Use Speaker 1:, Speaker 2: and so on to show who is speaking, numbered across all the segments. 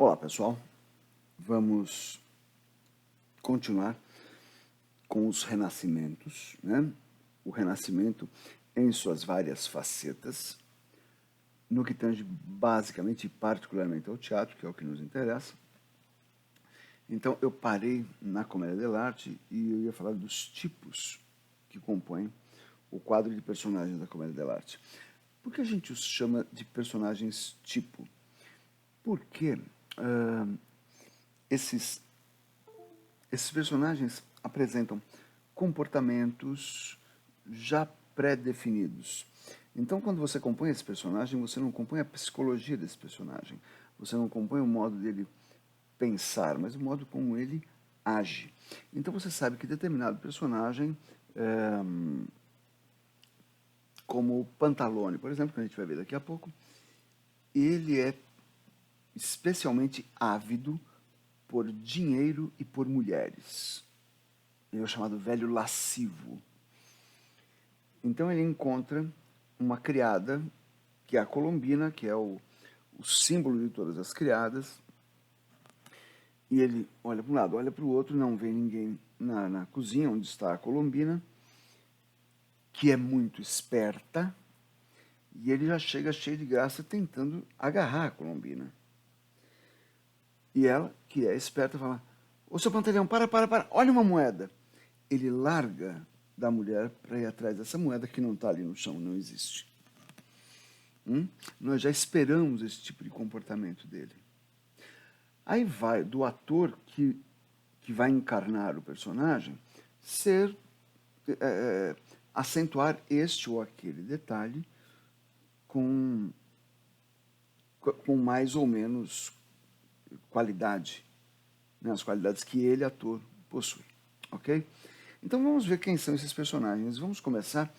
Speaker 1: Olá, pessoal. Vamos continuar com os renascimentos, né? O renascimento em suas várias facetas, no que tange basicamente e particularmente ao teatro, que é o que nos interessa. Então, eu parei na Comédia dell'arte e eu ia falar dos tipos que compõem o quadro de personagens da Comédia dell'arte. Por que a gente os chama de personagens tipo? Porque esses personagens apresentam comportamentos já pré-definidos. Então, quando você compõe esse personagem, você não compõe a psicologia desse personagem, você não compõe o modo dele pensar, mas o modo como ele age. Então, você sabe que determinado personagem, como o Pantalone, por exemplo, que a gente vai ver daqui a pouco, ele é especialmente ávido por dinheiro e por mulheres. Ele é o chamado velho lascivo. Então ele encontra uma criada, que é a Colombina, que é o símbolo de todas as criadas, e ele olha para um lado, olha para o outro, não vê ninguém na cozinha onde está a Colombina, que é muito esperta, e ele já chega cheio de graça tentando agarrar a Colombina. E ela, que é esperta, fala: "Ô, seu Pantaleão, para, olha uma moeda." Ele larga da mulher para ir atrás dessa moeda que não está ali no chão, não existe. Nós já esperamos esse tipo de comportamento dele. Aí vai do ator que vai encarnar o personagem ser acentuar este ou aquele detalhe com mais ou menos qualidade, né? As qualidades que ele, ator, possui. Ok? Então vamos ver quem são esses personagens. Vamos começar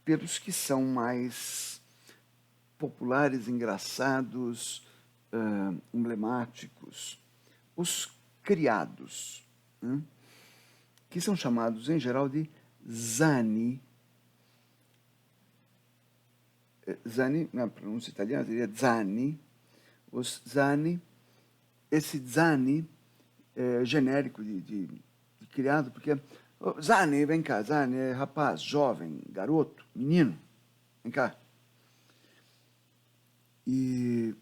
Speaker 1: pelos que são mais populares, engraçados, emblemáticos. Os criados, né? Que são chamados em geral de zani. Zani, na pronúncia italiana, seria zani. Os zani, esse zani é genérico de criado, porque Zani, vem cá, Zani é rapaz, jovem, garoto, menino, vem cá. E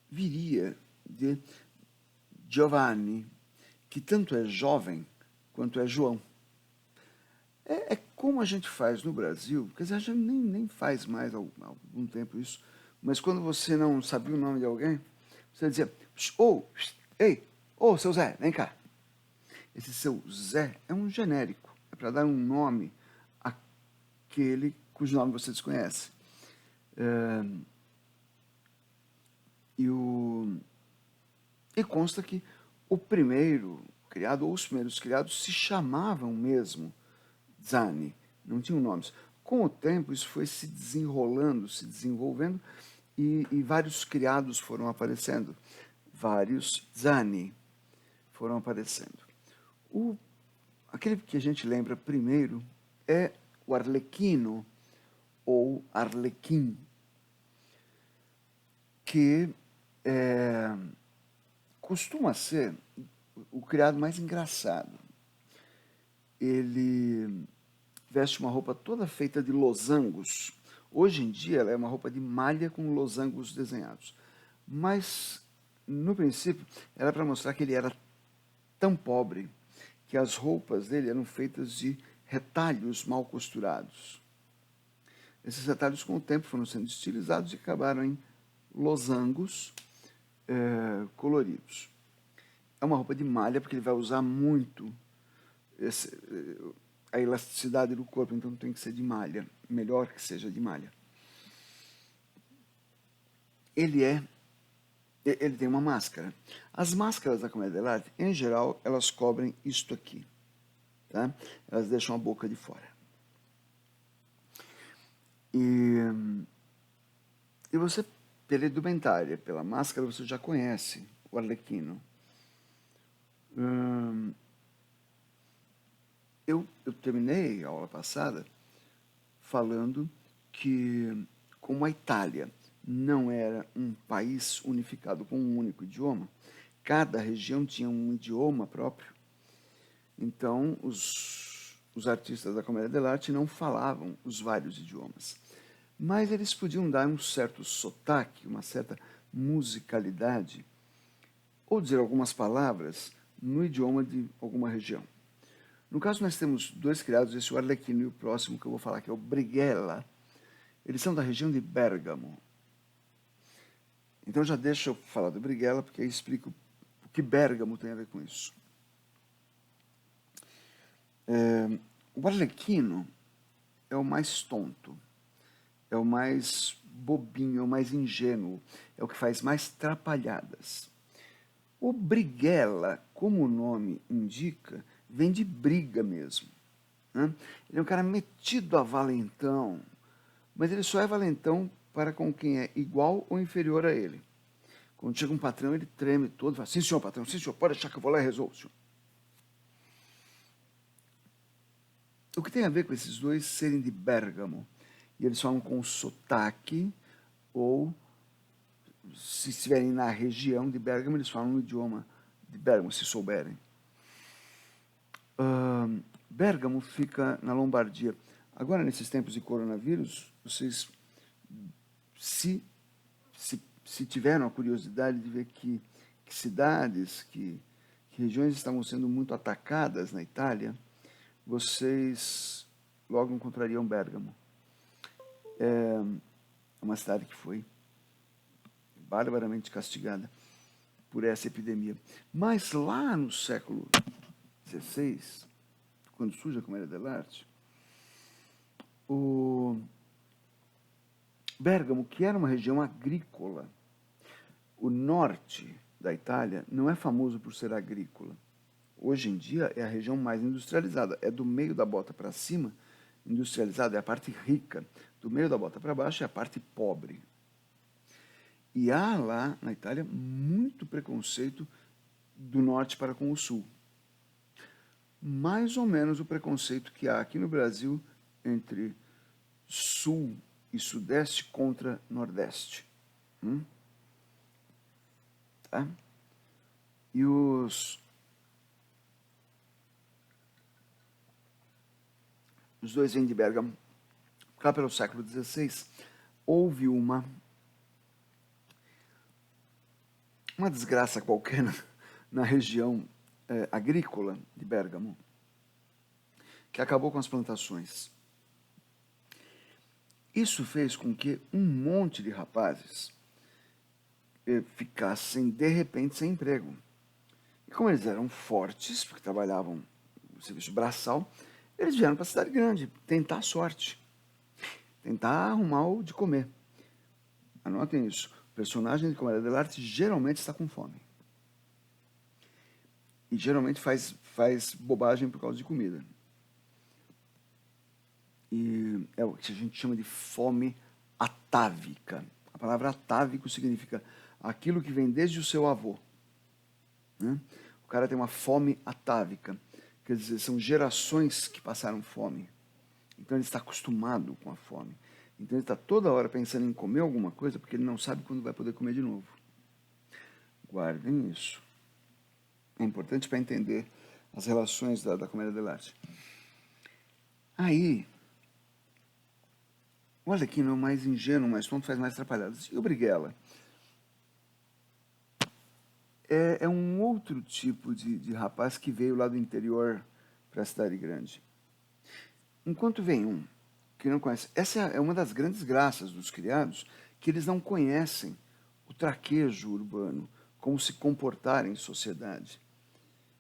Speaker 1: viria de Giovanni, que tanto é jovem quanto é João. É como a gente faz no Brasil, quer dizer, a gente nem faz mais há algum tempo isso, mas quando você não sabia o nome de alguém, você dizia: ei, seu Zé, vem cá. Esse seu Zé é um genérico, é para dar um nome àquele cujo nome você desconhece. E consta que o primeiro criado, ou os primeiros criados, se chamavam mesmo Zani, não tinham nomes. Com o tempo, isso foi se desenrolando, se desenvolvendo, e vários criados foram aparecendo. Vários Zani foram aparecendo. Aquele que a gente lembra primeiro é o Arlequino, ou Arlequim, que costuma ser o criado mais engraçado. Ele veste uma roupa toda feita de losangos. Hoje em dia ela é uma roupa de malha com losangos desenhados. Mas, no princípio, era para mostrar que ele era tão pobre que as roupas dele eram feitas de retalhos mal costurados. Esses retalhos, com o tempo, foram sendo estilizados e acabaram em losangos coloridos. É uma roupa de malha porque ele vai usar muito a elasticidade do corpo, então tem que ser de malha. Melhor que seja de malha. Ele tem uma máscara. As máscaras da comédia dell'arte, em geral, elas cobrem isto aqui. Tá? Elas deixam a boca de fora. E você, pela indumentária, pela máscara, você já conhece o Arlequino. Eu terminei a aula passada falando que, como a Itália não era um país unificado com um único idioma. Cada região tinha um idioma próprio. Então, os artistas da comédia dell'arte não falavam os vários idiomas. Mas eles podiam dar um certo sotaque, uma certa musicalidade, ou dizer algumas palavras no idioma de alguma região. No caso, nós temos dois criados, esse o Arlecchino e o próximo que eu vou falar, que é o Brighella. Eles são da região de Bérgamo. Então já deixa eu falar do Brighella, porque aí explico o que Bérgamo tem a ver com isso. O Arlecchino é o mais tonto, é o mais bobinho, é o mais ingênuo, é o que faz mais trapalhadas. O Brighella, como o nome indica, vem de briga mesmo. Né? Ele é um cara metido a valentão, mas ele só é valentão para com quem é igual ou inferior a ele. Quando chega um patrão, ele treme todo e fala, sim senhor patrão, sim senhor, pode deixar que eu vou lá e resolvo, senhor. O que tem a ver com esses dois serem de Bérgamo? E eles falam com sotaque, ou se estiverem na região de Bérgamo, eles falam no idioma de Bérgamo, se souberem. Bérgamo fica na Lombardia. Agora, nesses tempos de coronavírus, vocês, se tiveram a curiosidade de ver que cidades, que regiões estavam sendo muito atacadas na Itália, vocês logo encontrariam Bérgamo. É uma cidade que foi barbaramente castigada por essa epidemia. Mas lá no século XVI, quando surge a Comédia dell'arte, o Bérgamo, que era uma região agrícola, o norte da Itália não é famoso por ser agrícola. Hoje em dia é a região mais industrializada. É do meio da bota para cima, industrializada é a parte rica. Do meio da bota para baixo é a parte pobre. E há lá na Itália muito preconceito do norte para com o sul. Mais ou menos o preconceito que há aqui no Brasil entre sul e sudeste contra nordeste. Tá? E os dois vêm de Bérgamo. Lá pelo século XVI, houve uma desgraça qualquer na região agrícola de Bérgamo, que acabou com as plantações. Isso fez com que um monte de rapazes ficassem, de repente, sem emprego. E como eles eram fortes, porque trabalhavam no serviço braçal, eles vieram para a cidade grande tentar a sorte, tentar arrumar o de comer. Anotem isso. O personagem de Comédia dell'arte geralmente está com fome. E geralmente faz bobagem por causa de comida. E é o que a gente chama de fome atávica. A palavra atávico significa aquilo que vem desde o seu avô. Né? O cara tem uma fome atávica. Quer dizer, são gerações que passaram fome. Então ele está acostumado com a fome. Então ele está toda hora pensando em comer alguma coisa porque ele não sabe quando vai poder comer de novo. Guardem isso. É importante para entender as relações da Comédia dell'arte. Aí, o Arlecchino é o mais ingênuo, mais tonto, faz mais atrapalhadas. E o Brighella? É um outro tipo de rapaz que veio lá do interior para a cidade grande. Enquanto vem um que não conhece, essa é uma das grandes graças dos criados, que eles não conhecem o traquejo urbano, como se comportar em sociedade.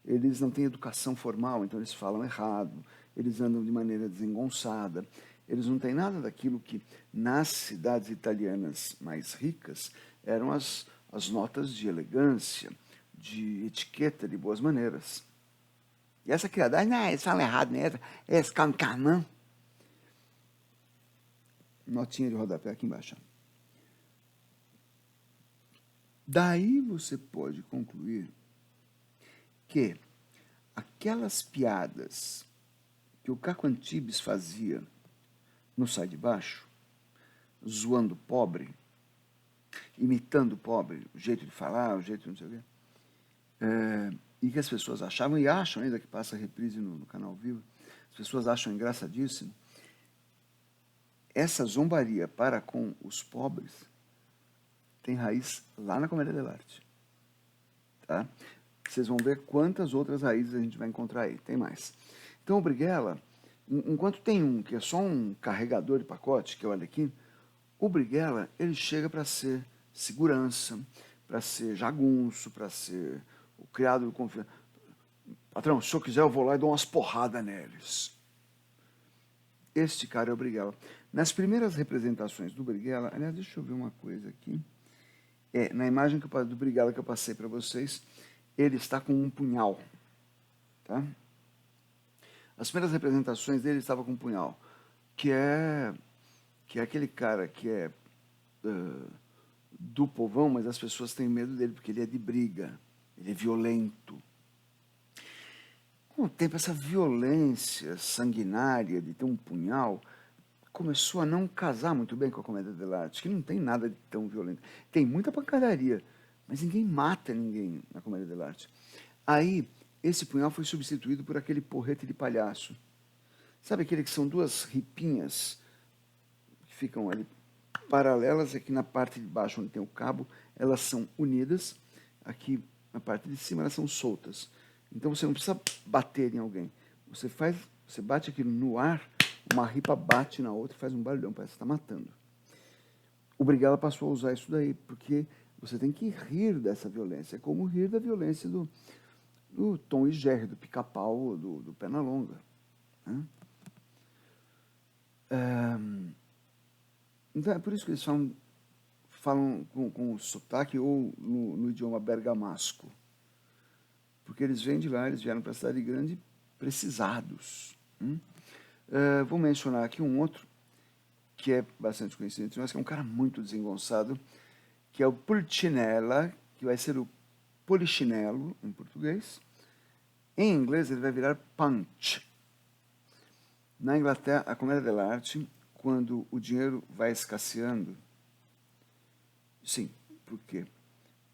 Speaker 1: Eles não têm educação formal, então eles falam errado, eles andam de maneira desengonçada, eles não têm nada daquilo que nas cidades italianas mais ricas eram as notas de elegância, de etiqueta, de boas maneiras. E essa criada, não, eles falam errado, né? Eles cancanam. Notinha de rodapé aqui embaixo. Daí você pode concluir que aquelas piadas que o Caco Antibes fazia no Sai de Baixo, zoando o pobre, imitando o pobre, o jeito de falar, o jeito de não sei o quê. E que as pessoas achavam, e acham ainda, que passa reprise no Canal Vivo, as pessoas acham engraçadíssimo. Essa zombaria para com os pobres tem raiz lá na Comédia dell'arte. Tá? Vocês vão ver quantas outras raízes a gente vai encontrar aí. Tem mais. Então o Brighella, enquanto tem um que é só um carregador de pacote, que é o Arlequim, o Brighella, ele chega para ser segurança, para ser jagunço, para ser o criado de confiança. Patrão, se eu quiser eu vou lá e dou umas porradas neles. Este cara é o Brighella. Nas primeiras representações do Brighella, aliás, deixa eu ver uma coisa aqui. Na imagem do Brighella que eu passei para vocês, ele está com um punhal. Tá? As primeiras representações dele estava com um punhal, que é aquele cara que é do povão, mas as pessoas têm medo dele porque ele é de briga, ele é violento. Com o tempo, essa violência sanguinária de ter um punhal começou a não casar muito bem com a Comédia dell'arte, que não tem nada de tão violento. Tem muita pancadaria, mas ninguém mata ninguém na Comédia dell'arte. Aí, esse punhal foi substituído por aquele porrete de palhaço. Sabe aquele que são duas ripinhas que ficam ali paralelas, aqui na parte de baixo onde tem o cabo, elas são unidas, aqui na parte de cima elas são soltas. Então você não precisa bater em alguém. Você bate aqui no ar, uma ripa bate na outra e faz um barulhão, parece que está matando. O Brighella passou a usar isso daí, porque você tem que rir dessa violência. É como rir da violência do Tom e Jerry, do Pica-Pau, do Pernalonga. Né? Então é por isso que eles falam com sotaque ou no idioma bergamasco. Porque eles vêm de lá, eles vieram para a cidade grande precisados. Vou mencionar aqui um outro, que é bastante conhecido entre nós, que é um cara muito desengonçado, que é o Pulcinella, que vai ser o polichinelo em português. Em inglês ele vai virar punch. Na Inglaterra, a Comédia dell'arte, quando o dinheiro vai escasseando, sim, por quê?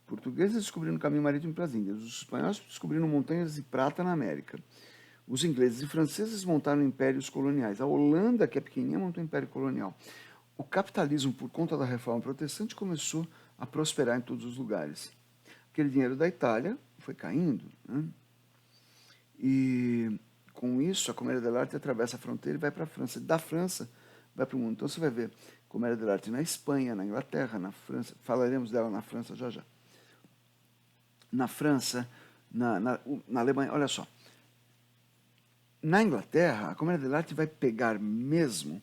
Speaker 1: Portugueses descobriram o caminho marítimo para as Índias, os espanhóis descobriram montanhas de prata na América, os ingleses e franceses montaram impérios coloniais, a Holanda, que é pequenininha, montou um império colonial. O capitalismo, por conta da reforma protestante, começou a prosperar em todos os lugares. Aquele dinheiro da Itália foi caindo, né? E com isso a Comédia dell'arte atravessa a fronteira e vai para a França. Da França vai para o mundo. Então você vai ver Comédia dell'arte na Espanha, na Inglaterra, na França. Falaremos dela na França já já. Na França, na Alemanha, olha só. Na Inglaterra, a Comédia dell'arte vai pegar mesmo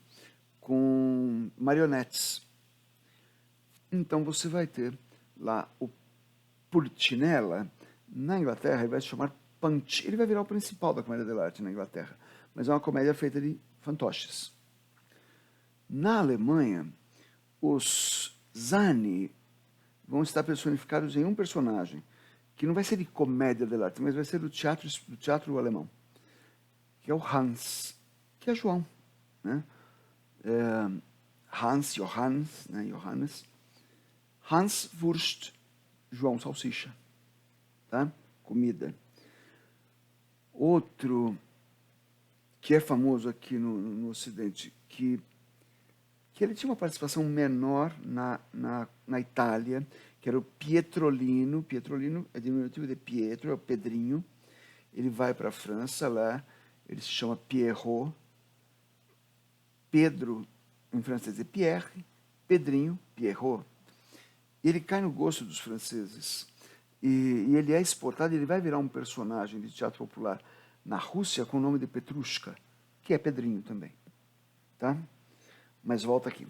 Speaker 1: com marionetes. Então você vai ter lá o Pulcinella. Na Inglaterra ele vai se chamar Punch. Ele vai virar o principal da Comédia dell'arte na Inglaterra, mas é uma comédia feita de fantoches. Na Alemanha, os Zani vão estar personificados em um personagem, que não vai ser de Comédia dell'arte, mas vai ser do teatro alemão, que é o Hans, que é João. Né? Johannes. Hans Wurst, João Salsicha. Tá? Comida. Outro que é famoso aqui no Ocidente, que ele tinha uma participação menor na Itália, que era o Pietrolino. Pietrolino é diminutivo de Pietro, é o Pedrinho. Ele vai para a França, lá ele se chama Pierrot. Pedro, em francês, é Pierre. Pedrinho, Pierrot. E ele cai no gosto dos franceses. E ele é exportado, ele vai virar um personagem de teatro popular na Rússia com o nome de Petrushka, que é Pedrinho também. Tá? Mas volta aqui.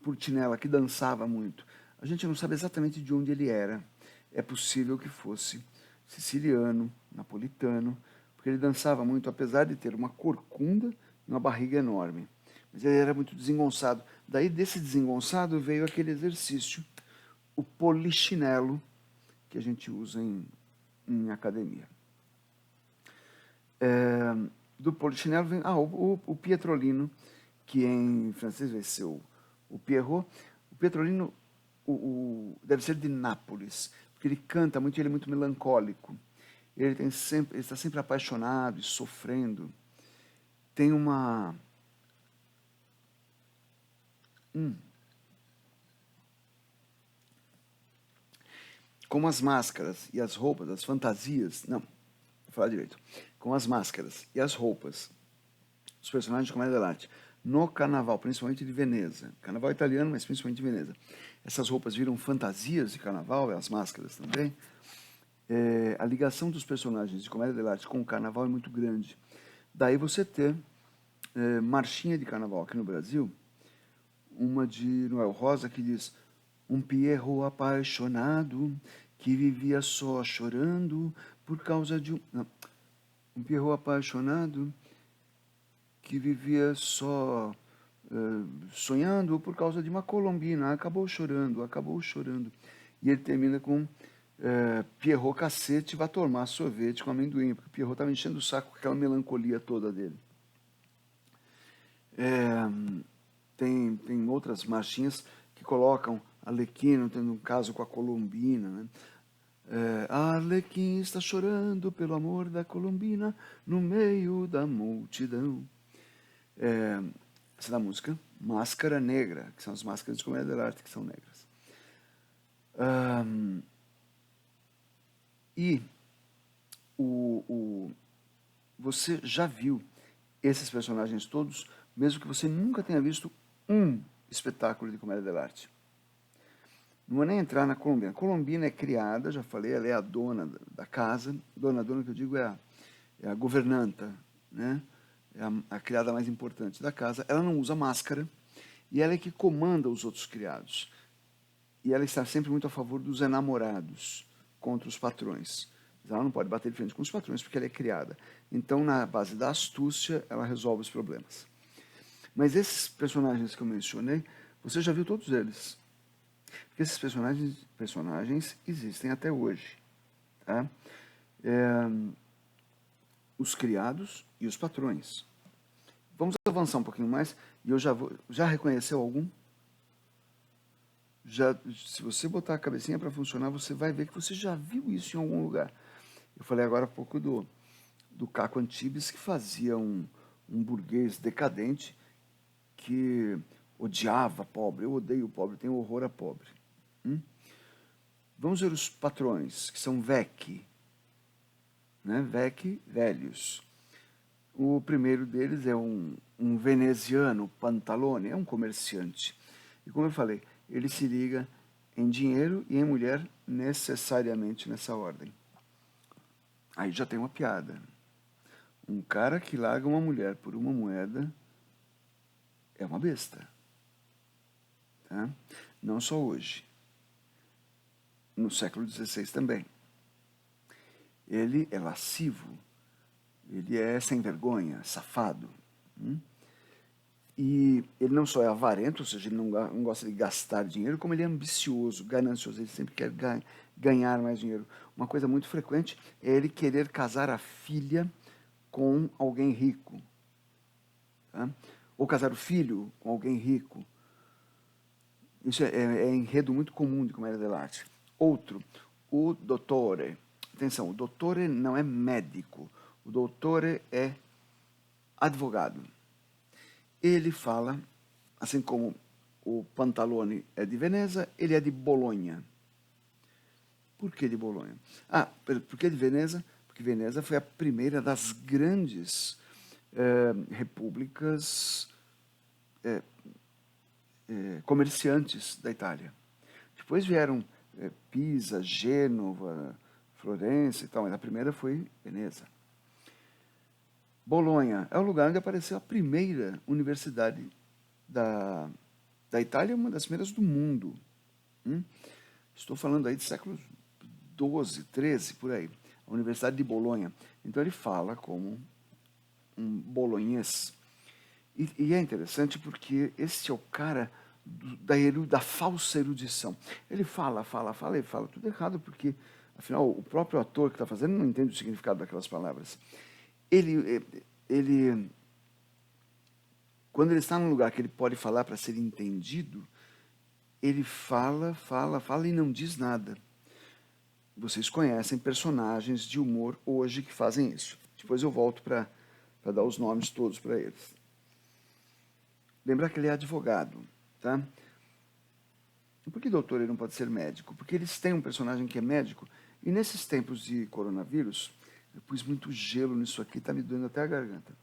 Speaker 1: Pulcinella, que dançava muito. A gente não sabe exatamente de onde ele era. É possível que fosse siciliano, napolitano, porque ele dançava muito, apesar de ter uma corcunda e uma barriga enorme. Mas ele era muito desengonçado. Daí, desse desengonçado, veio aquele exercício, o polichinelo, que a gente usa em academia. Do polichinelo vem o Pietrolino, que em francês vai ser o Pierrot. O Pietrolino deve ser de Nápoles, porque ele canta muito, ele é muito melancólico. Ele está sempre apaixonado e sofrendo. Tem uma como as máscaras e as roupas, as fantasias, não, vou falar direito. Com as máscaras e as roupas dos personagens de comédia dell'arte no carnaval, principalmente de Veneza, carnaval italiano, mas principalmente de Veneza. Essas roupas viram fantasias de carnaval, e as máscaras também. A ligação dos personagens de comédia dell'arte com o carnaval é muito grande. Daí você ter marchinha de carnaval aqui no Brasil, uma de Noel Rosa que diz: um Pierrot apaixonado que vivia só chorando por causa de um... Não, um Pierrot apaixonado que vivia só sonhando por causa de uma colombina, acabou chorando, acabou chorando. E ele termina com Pierrot cacete vai tomar sorvete com amendoim, porque Pierrot estava enchendo o saco com aquela melancolia toda dele. Tem outras marchinhas que colocam Arlequino tendo um caso com a colombina, né? Arlequim está chorando pelo amor da colombina no meio da multidão. Essa é da música Máscara Negra, que são as máscaras de comédia dell'arte que são negras. Você já viu esses personagens todos, mesmo que você nunca tenha visto um espetáculo de comédia dell'arte. Não vou nem entrar na Colombina. A Colombina é criada, já falei, ela é a dona da casa. Dona que eu digo é a governanta, né? É a criada mais importante da casa. Ela não usa máscara e ela é que comanda os outros criados. E ela está sempre muito a favor dos enamorados contra os patrões. Ela não pode bater de frente com os patrões porque ela é criada. Então, na base da astúcia, ela resolve os problemas. Mas esses personagens que eu mencionei, você já viu todos eles. Porque esses personagens existem até hoje. Tá? Os criados e os patrões. Vamos avançar um pouquinho mais e eu já reconheceu algum? Se você botar a cabecinha para funcionar, você vai ver que você já viu isso em algum lugar. Eu falei agora há pouco do Caco Antibes, que fazia um burguês decadente que odiava pobre. Eu odeio pobre, tenho horror a pobre. Vamos ver os patrões, que são vecchi, né? Vecchi, velhos. O primeiro deles é um veneziano, Pantalone, é um comerciante. E como eu falei, ele se liga em dinheiro e em mulher necessariamente nessa ordem. Aí já tem uma piada. Um cara que larga uma mulher por uma moeda é uma besta. Tá? Não só hoje. No século XVI também. Ele é lascivo. Ele é sem vergonha, safado. E ele não só é avarento, ou seja, ele não gosta de gastar dinheiro, como ele é ambicioso, ganancioso, ele sempre quer ganhar mais dinheiro. Uma coisa muito frequente é ele querer casar a filha com alguém rico. Tá? Ou casar o filho com alguém rico. Isso é enredo muito comum de comédia dell'arte. Outro, o dottore. Atenção, o dottore não é médico. O dottore é advogado. Ele fala, assim como o Pantalone é de Veneza, ele é de Bolonha. Por que de Bolonha? Por que de Veneza? Porque Veneza foi a primeira das grandes repúblicas comerciantes da Itália. Depois vieram Pisa, Gênova, Florença e tal, mas a primeira foi Veneza. Bolonha é o lugar onde apareceu a primeira universidade da Itália, uma das primeiras do mundo. Estou falando aí de séculos 12, 13, por aí. A Universidade de Bolonha. Então ele fala como um bolonhês. E é interessante porque esse é o cara da falsa erudição. Ele fala tudo errado, porque, afinal, o próprio ator que está fazendo não entende o significado daquelas palavras. Quando ele está num lugar que ele pode falar para ser entendido, ele fala, fala, fala e não diz nada. Vocês conhecem personagens de humor hoje que fazem isso. Depois eu volto para dar os nomes todos para eles. Lembrar que ele é advogado, tá? E por que doutor ele não pode ser médico? Porque eles têm um personagem que é médico, e nesses tempos de coronavírus, eu pus muito gelo nisso aqui, tá me doendo até a garganta.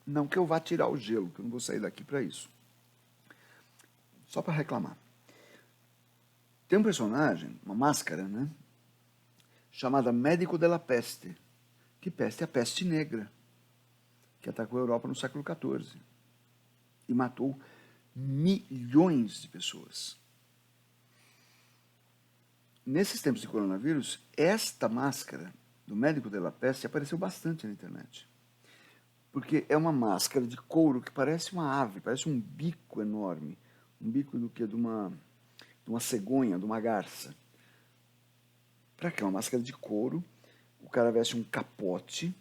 Speaker 1: Não que eu vá tirar o gelo, que eu não vou sair daqui para isso. Só para reclamar. Tem um personagem, uma máscara, né? Chamada Médico della Peste. Que peste? A peste negra, que atacou a Europa no século XIV e matou milhões de pessoas. Nesses tempos de coronavírus, esta máscara do Médico della Peste apareceu bastante na internet. Porque é uma máscara de couro que parece uma ave, parece um bico enorme. Um bico do que? De uma cegonha, de uma garça. Para cá, uma máscara de couro. O cara veste um capote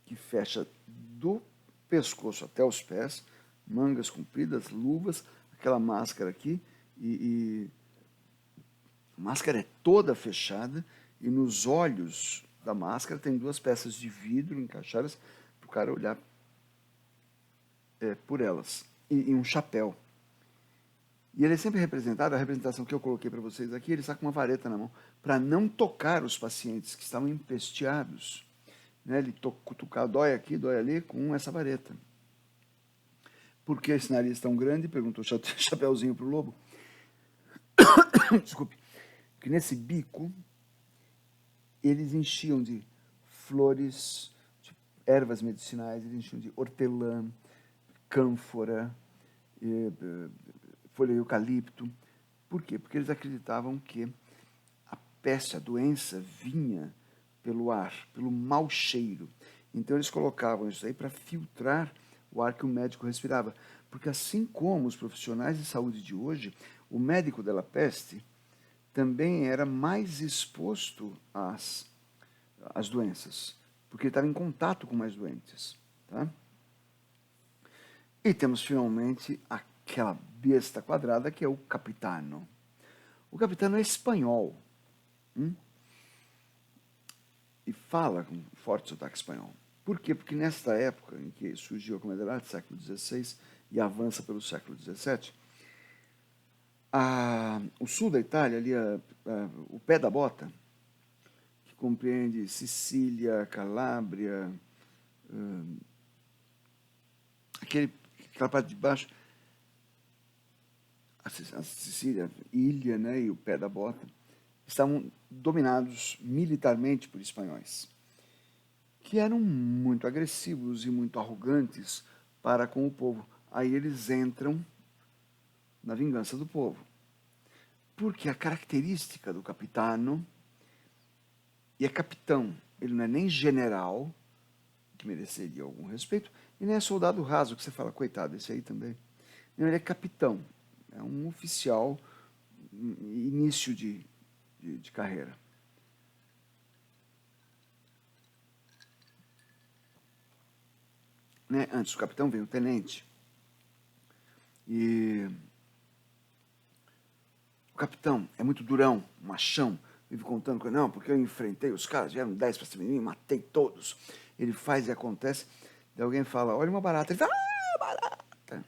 Speaker 1: que fecha do pescoço até os pés, mangas compridas, luvas, aquela máscara aqui, e a máscara é toda fechada, e nos olhos da máscara tem duas peças de vidro encaixadas para o cara olhar por elas, e um chapéu. E ele é sempre representado, a representação que eu coloquei para vocês aqui, ele está com uma vareta na mão, para não tocar os pacientes que estavam empesteados. Né? Ele cutucar, dói aqui, dói ali, com essa vareta. Por que esse nariz tão grande? Perguntou o Chapeuzinho para o lobo. Desculpe. Porque nesse bico, eles enchiam de flores, de ervas medicinais, eles enchiam de hortelã, cânfora, folha de eucalipto. Por quê? Porque eles acreditavam que a peste, a doença, vinha pelo ar, pelo mau cheiro. Então eles colocavam isso aí para filtrar o ar que o médico respirava. Porque assim como os profissionais de saúde de hoje, o médico della peste também era mais exposto às doenças, porque ele estava em contato com mais doentes. Tá? E temos finalmente aquela besta quadrada que é o Capitano. O Capitano é espanhol. E fala com forte sotaque espanhol. Por quê? Porque nesta época em que surgiu a Comédia dell'arte, século XVI, e avança pelo século XVII, o sul da Itália, ali o pé da bota, que compreende Sicília, Calábria, aquela parte de baixo, a Sicília, ilha, né, e o pé da bota, estavam dominados militarmente por espanhóis, que eram muito agressivos e muito arrogantes para com o povo. Aí eles entram na vingança do povo. Porque a característica do capitano, e é capitão, ele não é nem general, que mereceria algum respeito, e nem é soldado raso, que você fala, coitado, esse aí também. Não, ele é capitão, é um oficial, início de carreira. Né? Antes do capitão vem o tenente. E o capitão é muito durão, machão, vive contando que não, porque eu enfrentei os caras, vieram 10 para cima de mim, matei todos. Ele faz e acontece, e alguém fala, olha uma barata. Ele fala, barata!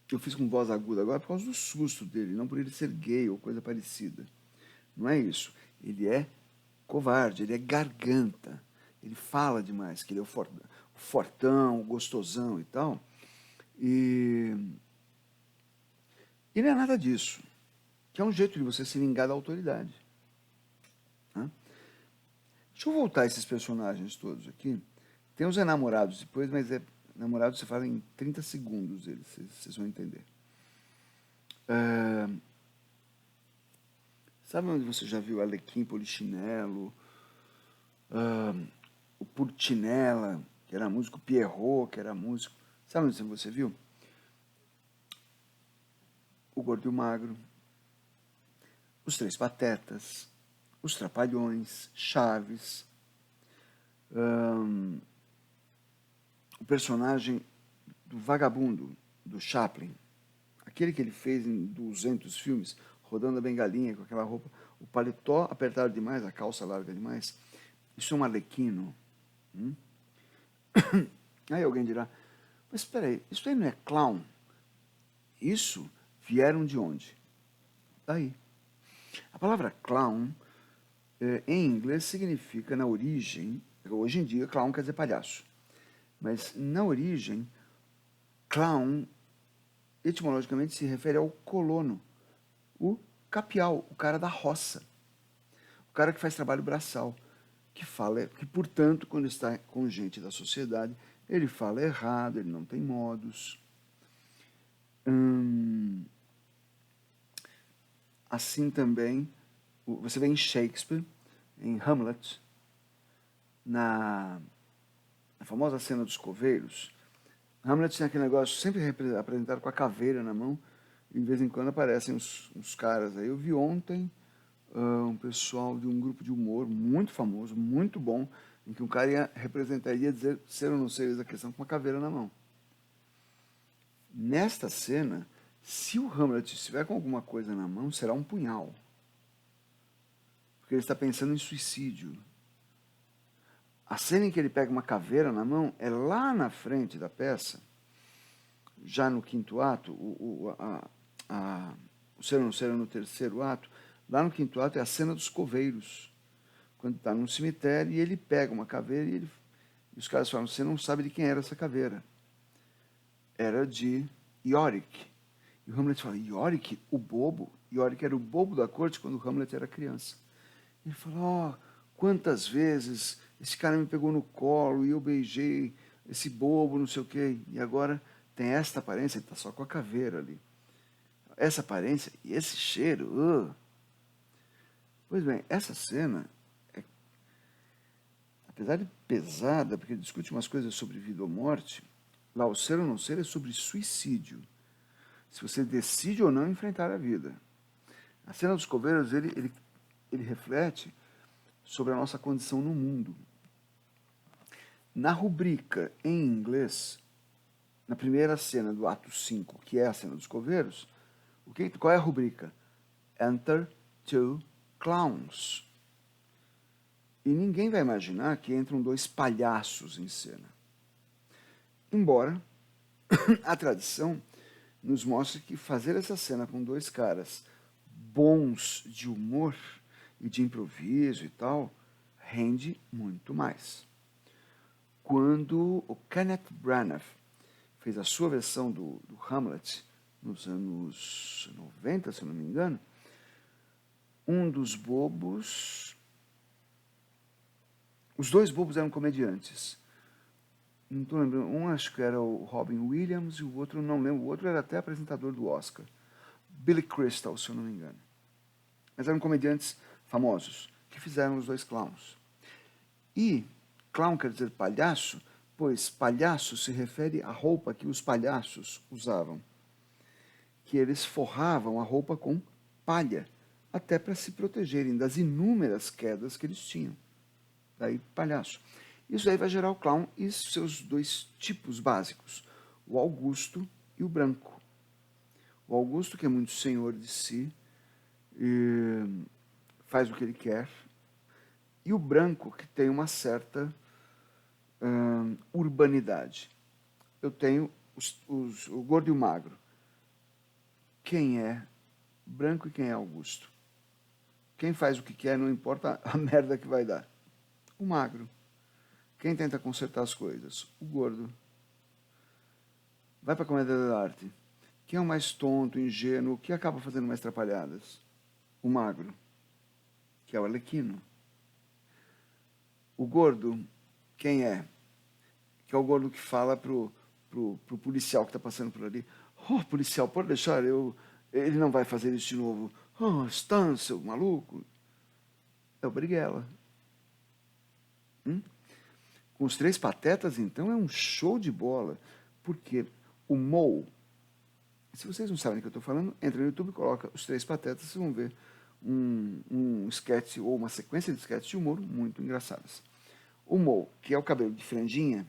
Speaker 1: Eu fiz com voz aguda agora por causa do susto dele, não por ele ser gay ou coisa parecida. Não é isso. Ele é covarde, ele é garganta. Ele fala demais, que ele é o fortão, o gostosão e tal. E não é nada disso. Que é um jeito de você se vingar da autoridade. Né? Deixa eu voltar a esses personagens todos aqui. Tem os enamorados depois, mas namorados você fala em 30 segundos eles, vocês vão entender. Sabe onde você já viu Arlequim, Polichinelo, o Purtinella, que era músico, Pierrot, que era músico. Sabe onde você viu? O Gordo e o Magro, os Três Patetas, os Trapalhões, Chaves. O personagem do vagabundo, do Chaplin, aquele que ele fez em 200 filmes, rodando a bengalinha com aquela roupa, o paletó apertado demais, a calça larga demais, isso é um arlequino. Aí alguém dirá, mas espera aí, isso aí não é clown? Isso vieram de onde? Daí. A palavra clown, em inglês, significa, na origem, hoje em dia, clown quer dizer palhaço. Mas, na origem, clown, etimologicamente, se refere ao colono, o capial, o cara da roça, o cara que faz trabalho braçal, que fala, que, portanto, quando está com gente da sociedade, ele fala errado, ele não tem modos. Assim também, você vê em Shakespeare, em Hamlet, na famosa cena dos coveiros, Hamlet tinha aquele negócio sempre apresentado com a caveira na mão, e de vez em quando aparecem uns caras aí. Eu vi ontem um pessoal de um grupo de humor muito famoso, muito bom, em que um cara ia dizer ser ou não ser a questão com uma caveira na mão. Nesta cena, se o Hamlet estiver com alguma coisa na mão, será um punhal. Porque ele está pensando em suicídio. A cena em que ele pega uma caveira na mão é lá na frente da peça, já no quinto ato, o ser ou não ser no terceiro ato, lá no quinto ato é a cena dos coveiros, quando está num cemitério e ele pega uma caveira e os caras falam, você não sabe de quem era essa caveira. Era de Yorick. E o Hamlet fala, Yorick, o bobo? Yorick era o bobo da corte quando o Hamlet era criança. Ele falou, quantas vezes esse cara me pegou no colo e eu beijei esse bobo, não sei o quê. E agora tem esta aparência, ele está só com a caveira ali. Essa aparência e esse cheiro. Pois bem, essa cena, apesar de pesada, porque discute umas coisas sobre vida ou morte, lá o ser ou não ser é sobre suicídio. Se você decide ou não enfrentar a vida. A cena dos coveiros, ele reflete sobre a nossa condição no mundo. Na rubrica em inglês, na primeira cena do ato 5, que é a cena dos coveiros, qual é a rubrica? Enter two clowns. E ninguém vai imaginar que entram dois palhaços em cena. Embora a tradição nos mostre que fazer essa cena com dois caras bons de humor e de improviso e tal, rende muito mais. Quando o Kenneth Branagh fez a sua versão do Hamlet, nos anos 90, se não me engano, um dos bobos... Os dois bobos eram comediantes. Não estou lembrando. Um acho que era o Robin Williams e o outro não lembro. O outro era até apresentador do Oscar. Billy Crystal, se eu não me engano. Mas eram comediantes famosos que fizeram os dois clowns. E clown quer dizer palhaço, pois palhaço se refere à roupa que os palhaços usavam. Que eles forravam a roupa com palha, até para se protegerem das inúmeras quedas que eles tinham. Daí, palhaço. Isso aí vai gerar o clown e seus dois tipos básicos, o Augusto e o Branco. O Augusto, que é muito senhor de si, faz o que ele quer, e o Branco, que tem uma certa urbanidade. Eu tenho o gordo e o magro. Quem é Branco e quem é Augusto? Quem faz o que quer, não importa a merda que vai dar. O magro. Quem tenta consertar as coisas? O gordo. Vai para a comédia da arte. Quem é o mais tonto, ingênuo, que acaba fazendo mais atrapalhadas? O magro, que é o arlequino. O gordo, quem é? Que é o gordo que fala pro policial que está passando por ali. Policial, pode deixar, ele não vai fazer isso de novo. Stan, seu maluco. É o Brighella. Com os Três Patetas, então, é um show de bola. Porque o Moe, se vocês não sabem do que eu estou falando, entra no YouTube e coloca os Três Patetas, vocês vão ver um sketch ou uma sequência de sketches de humor muito engraçadas. O Mo, que é o cabelo de franjinha,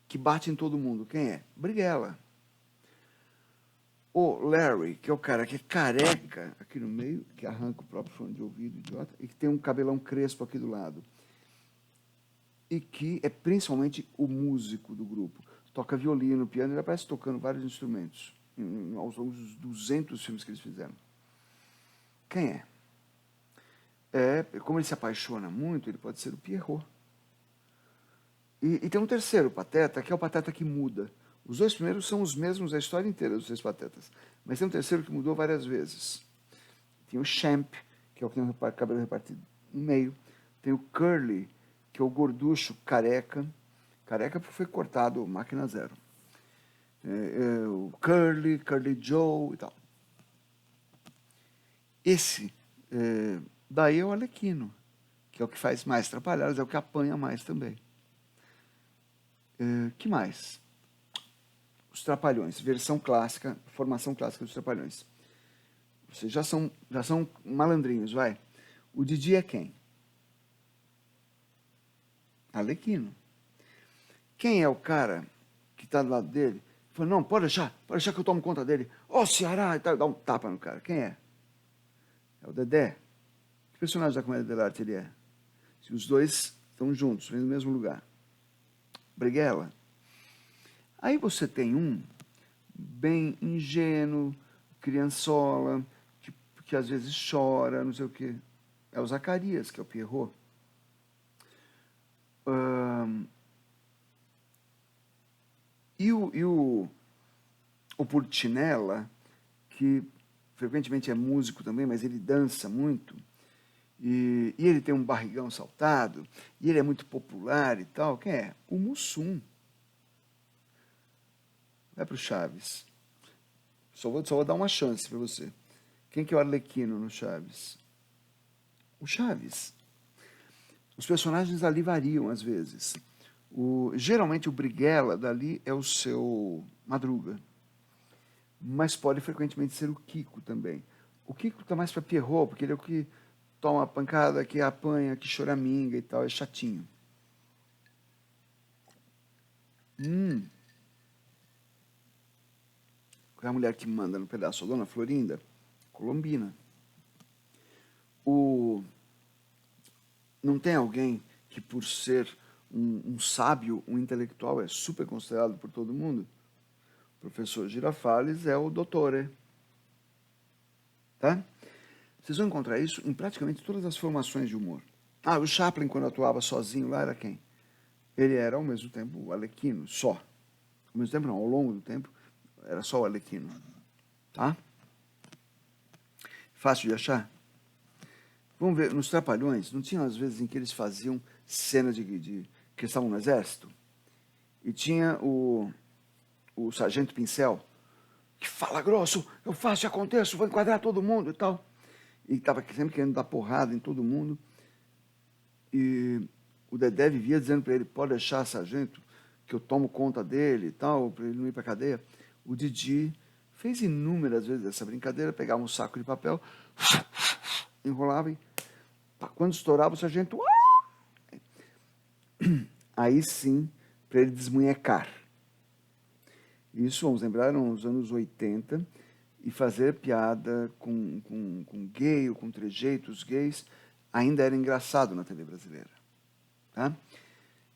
Speaker 1: que bate em todo mundo. Quem é? Brighella. O Larry, que é o cara que é careca aqui no meio, que arranca o próprio fone de ouvido, idiota, e que tem um cabelão crespo aqui do lado. E que é principalmente o músico do grupo. Toca violino, piano, ele aparece tocando vários instrumentos aos longos dos 200 filmes que eles fizeram. Quem é? Como ele se apaixona muito, ele pode ser o Pierrot. E tem um terceiro pateta, que é o pateta que muda. Os dois primeiros são os mesmos a história inteira dos três patetas. Mas tem um terceiro que mudou várias vezes. Tem o Champ, que é o que tem o cabelo repartido no meio. Tem o Curly, que é o gorducho careca. Careca porque foi cortado máquina zero. O Curly Joe e tal. Esse daí é o Arlequino, que é o que faz mais trapalhadas, é o que apanha mais também. Que mais? Os Trapalhões, versão clássica, formação clássica dos Trapalhões. Vocês já são malandrinhos, vai. O Didi é quem? Arlequino. Quem é o cara que está do lado dele? Fala, não, pode deixar que eu tomo conta dele. Ó, Ceará, e tal, dá um tapa no cara. Quem é? É o Dedé. Que personagem da Comédia dell'arte ele é? Se os dois estão juntos, vêm no mesmo lugar. Brighella. Aí você tem um bem ingênuo, criançola, que às vezes chora, não sei o quê. É o Zacarias, que é o Pierrot. O Purtinella, que frequentemente é músico também, mas ele dança muito, e ele tem um barrigão saltado, e ele é muito popular e tal. Quem é? O Mussum. Vai pro Chaves. Só vou dar uma chance para você. Quem que é o Arlequino no Chaves? O Chaves. Os personagens ali variam às vezes. Geralmente o Brighella dali é o seu Madruga. Mas pode frequentemente ser o Kiko também. O Kiko está mais para Pierrot, porque ele é o que toma pancada, que apanha, que choraminga e tal, é chatinho. Qual é a mulher que manda no pedaço? A Dona Florinda? Colombina. Não tem alguém que, por ser um sábio, um intelectual, é super considerado por todo mundo? O professor Girafales é o dottore. Tá? Vocês vão encontrar isso em praticamente todas as formações de humor. O Chaplin, quando atuava sozinho lá, era quem? Ele era, ao mesmo tempo, o Arlequino, só. Ao mesmo tempo, não, ao longo do tempo, era só o Arlequino. Tá? Fácil de achar? Vamos ver, nos Trapalhões, não tinha às vezes em que eles faziam cena de que estavam no exército? E tinha o Sargento Pincel, que fala grosso, eu faço e aconteço, vou enquadrar todo mundo e tal. E estava sempre querendo dar porrada em todo mundo. E o Dedé vivia dizendo para ele, pode deixar, sargento, que eu tomo conta dele e tal, para ele não ir para a cadeia. O Didi fez inúmeras vezes essa brincadeira, pegava um saco de papel, enrolava e quando estourava o sargento, aí sim, para ele desmunhecar. Isso, vamos lembrar, eram nos anos 80, e fazer piada com gay ou com trejeitos gays ainda era engraçado na TV brasileira. Tá?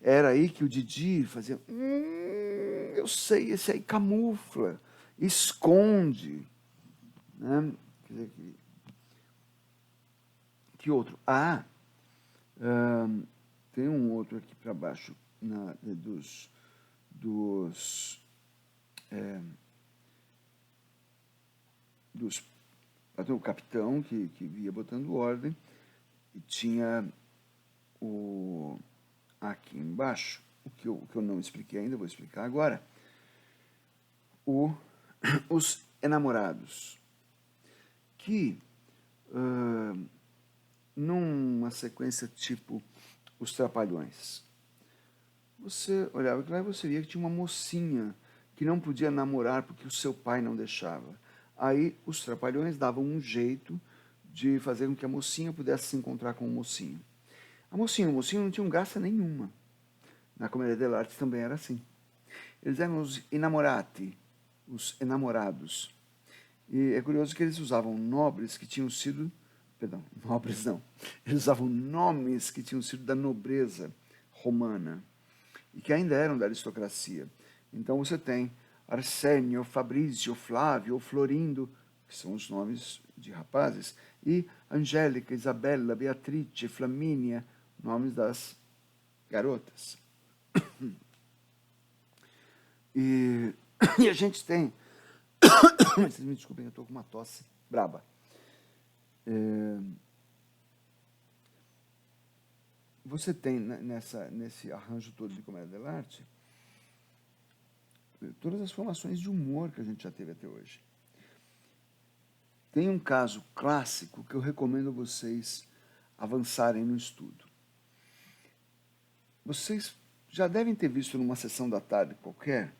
Speaker 1: Era aí que o Didi fazia, eu sei, esse aí camufla, esconde. Né? Quer dizer, que outro? Tem um outro aqui para baixo tem o capitão que via botando ordem, e tinha aqui embaixo, o que eu não expliquei ainda, vou explicar agora, os enamorados, que numa sequência tipo Os Trapalhões, você olhava lá e você via que tinha uma mocinha que não podia namorar porque o seu pai não deixava. Aí os Trapalhões davam um jeito de fazer com que a mocinha pudesse se encontrar com o mocinho. A mocinha e o mocinho não tinham graça nenhuma. Na comédia dell'arte também era assim. Eles eram os innamorati, os enamorados. E é curioso que eles usavam nobres que tinham sido... Perdão, nobres não. Eles usavam nomes que tinham sido da nobreza romana e que ainda eram da aristocracia. Então você tem Arsênio, Fabrício, Flávio, Florindo, que são os nomes de rapazes, e Angélica, Isabella, Beatrice, Flamínia, nomes das garotas. E, e a gente tem... Vocês me desculpem, eu estou com uma tosse braba. Você tem nesse arranjo todo de comédia dell'arte todas as formações de humor que a gente já teve até hoje. Tem um caso clássico que eu recomendo vocês avançarem no estudo. Vocês já devem ter visto numa sessão da tarde qualquer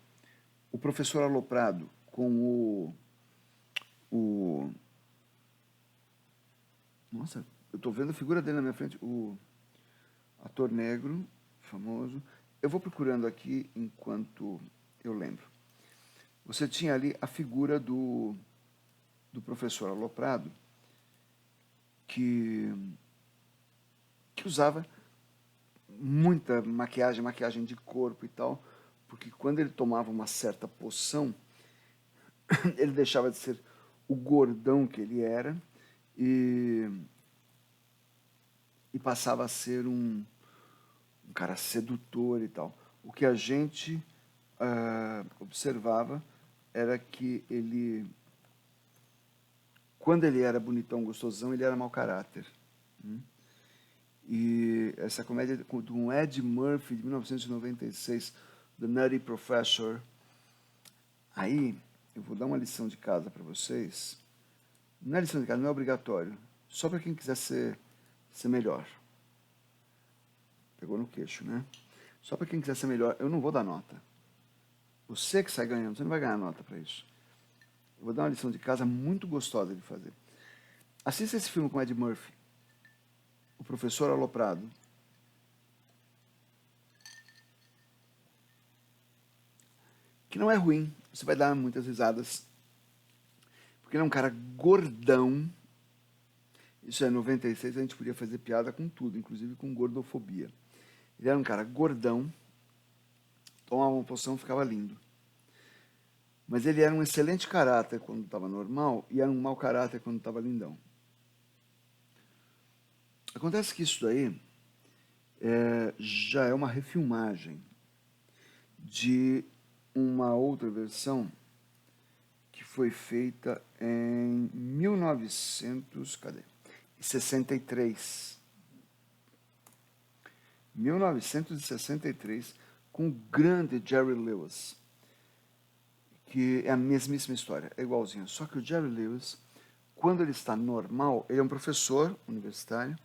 Speaker 1: o professor Aloprado com o nossa, eu estou vendo a figura dele na minha frente, o ator negro, famoso. Eu vou procurando aqui enquanto eu lembro. Você tinha ali a figura do professor Aloprado, que usava muita maquiagem de corpo e tal, porque quando ele tomava uma certa poção, ele deixava de ser o gordão que ele era e passava a ser um cara sedutor e tal. O que a gente observava era que ele, quando ele era bonitão, gostosão, ele era mau caráter. E essa comédia com Ed Murphy, de 1996, The Nutty Professor, aí eu vou dar uma lição de casa para vocês. Não é lição de casa, não é obrigatório. Só para quem quiser ser melhor. Pegou no queixo, né? Só para quem quiser ser melhor, eu não vou dar nota. Você que sai ganhando, você não vai ganhar nota para isso. Eu vou dar uma lição de casa muito gostosa de fazer. Assista esse filme com Ed Murphy, O Professor Aloprado. Que não é ruim, você vai dar muitas risadas. Porque ele é um cara gordão. Isso é 96, a gente podia fazer piada com tudo, inclusive com gordofobia. Ele era um cara gordão, tomava uma poção, ficava lindo. Mas ele era um excelente caráter quando estava normal e era um mau caráter quando estava lindão. Acontece que isso daí já é uma refilmagem de uma outra versão que foi feita em 1963. 1963, com o grande Jerry Lewis, que é a mesmíssima história, é igualzinho. Só que o Jerry Lewis, quando ele está normal, ele é um professor universitário.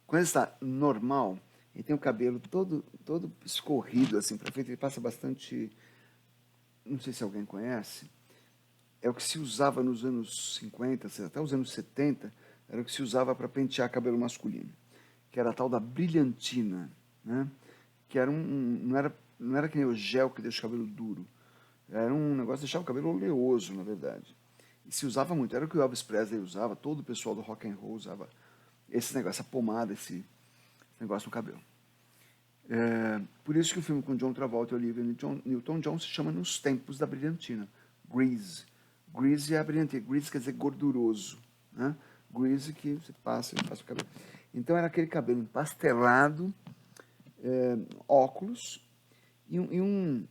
Speaker 1: Quando ele está normal, ele tem o cabelo todo escorrido assim para frente, ele passa bastante, não sei se alguém conhece, é o que se usava nos anos 50, até os anos 70, era o que se usava para pentear cabelo masculino, que era a tal da brilhantina, né? Que era não era que nem o gel que deixa o cabelo duro, era um negócio que deixava o cabelo oleoso, na verdade. E se usava muito, era o que o Elvis Presley usava, todo o pessoal do rock and roll usava esse negócio, essa pomada, esse negócio no cabelo. Por isso que o filme com John Travolta e Olivia Newton-John se chama Nos Tempos da Brilhantina, Grease. Grease é a brilhantina, grease quer dizer gorduroso, né? Grease que você passa e passa o cabelo. Então era aquele cabelo empastelado, óculos e um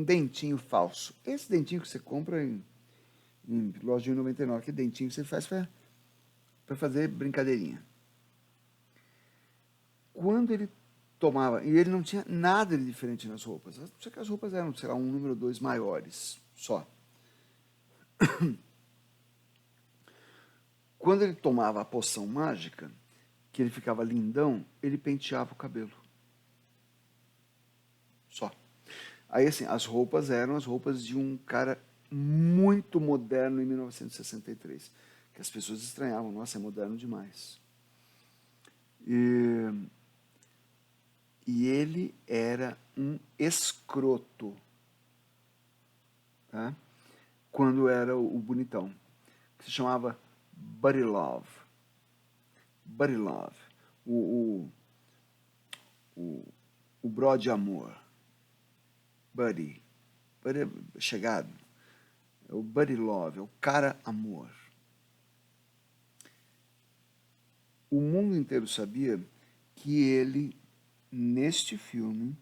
Speaker 1: dentinho falso. Esse dentinho que você compra em loja de 99, que dentinho que você faz para fazer brincadeirinha. Quando ele tomava, e ele não tinha nada de diferente nas roupas, só que as roupas eram, sei lá, um número 2 maiores, só. Quando ele tomava a poção mágica, que ele ficava lindão, ele penteava o cabelo. Só. Aí, assim, as roupas eram as roupas de um cara muito moderno em 1963, que as pessoas estranhavam, nossa, é moderno demais. E, e ele era um escroto, tá? Quando era o bonitão, que se chamava Buddy Love. Buddy Love. O, o, o bro de amor. Buddy. Buddy é chegado. É o Buddy Love, é o cara amor. O mundo inteiro sabia que ele, neste filme,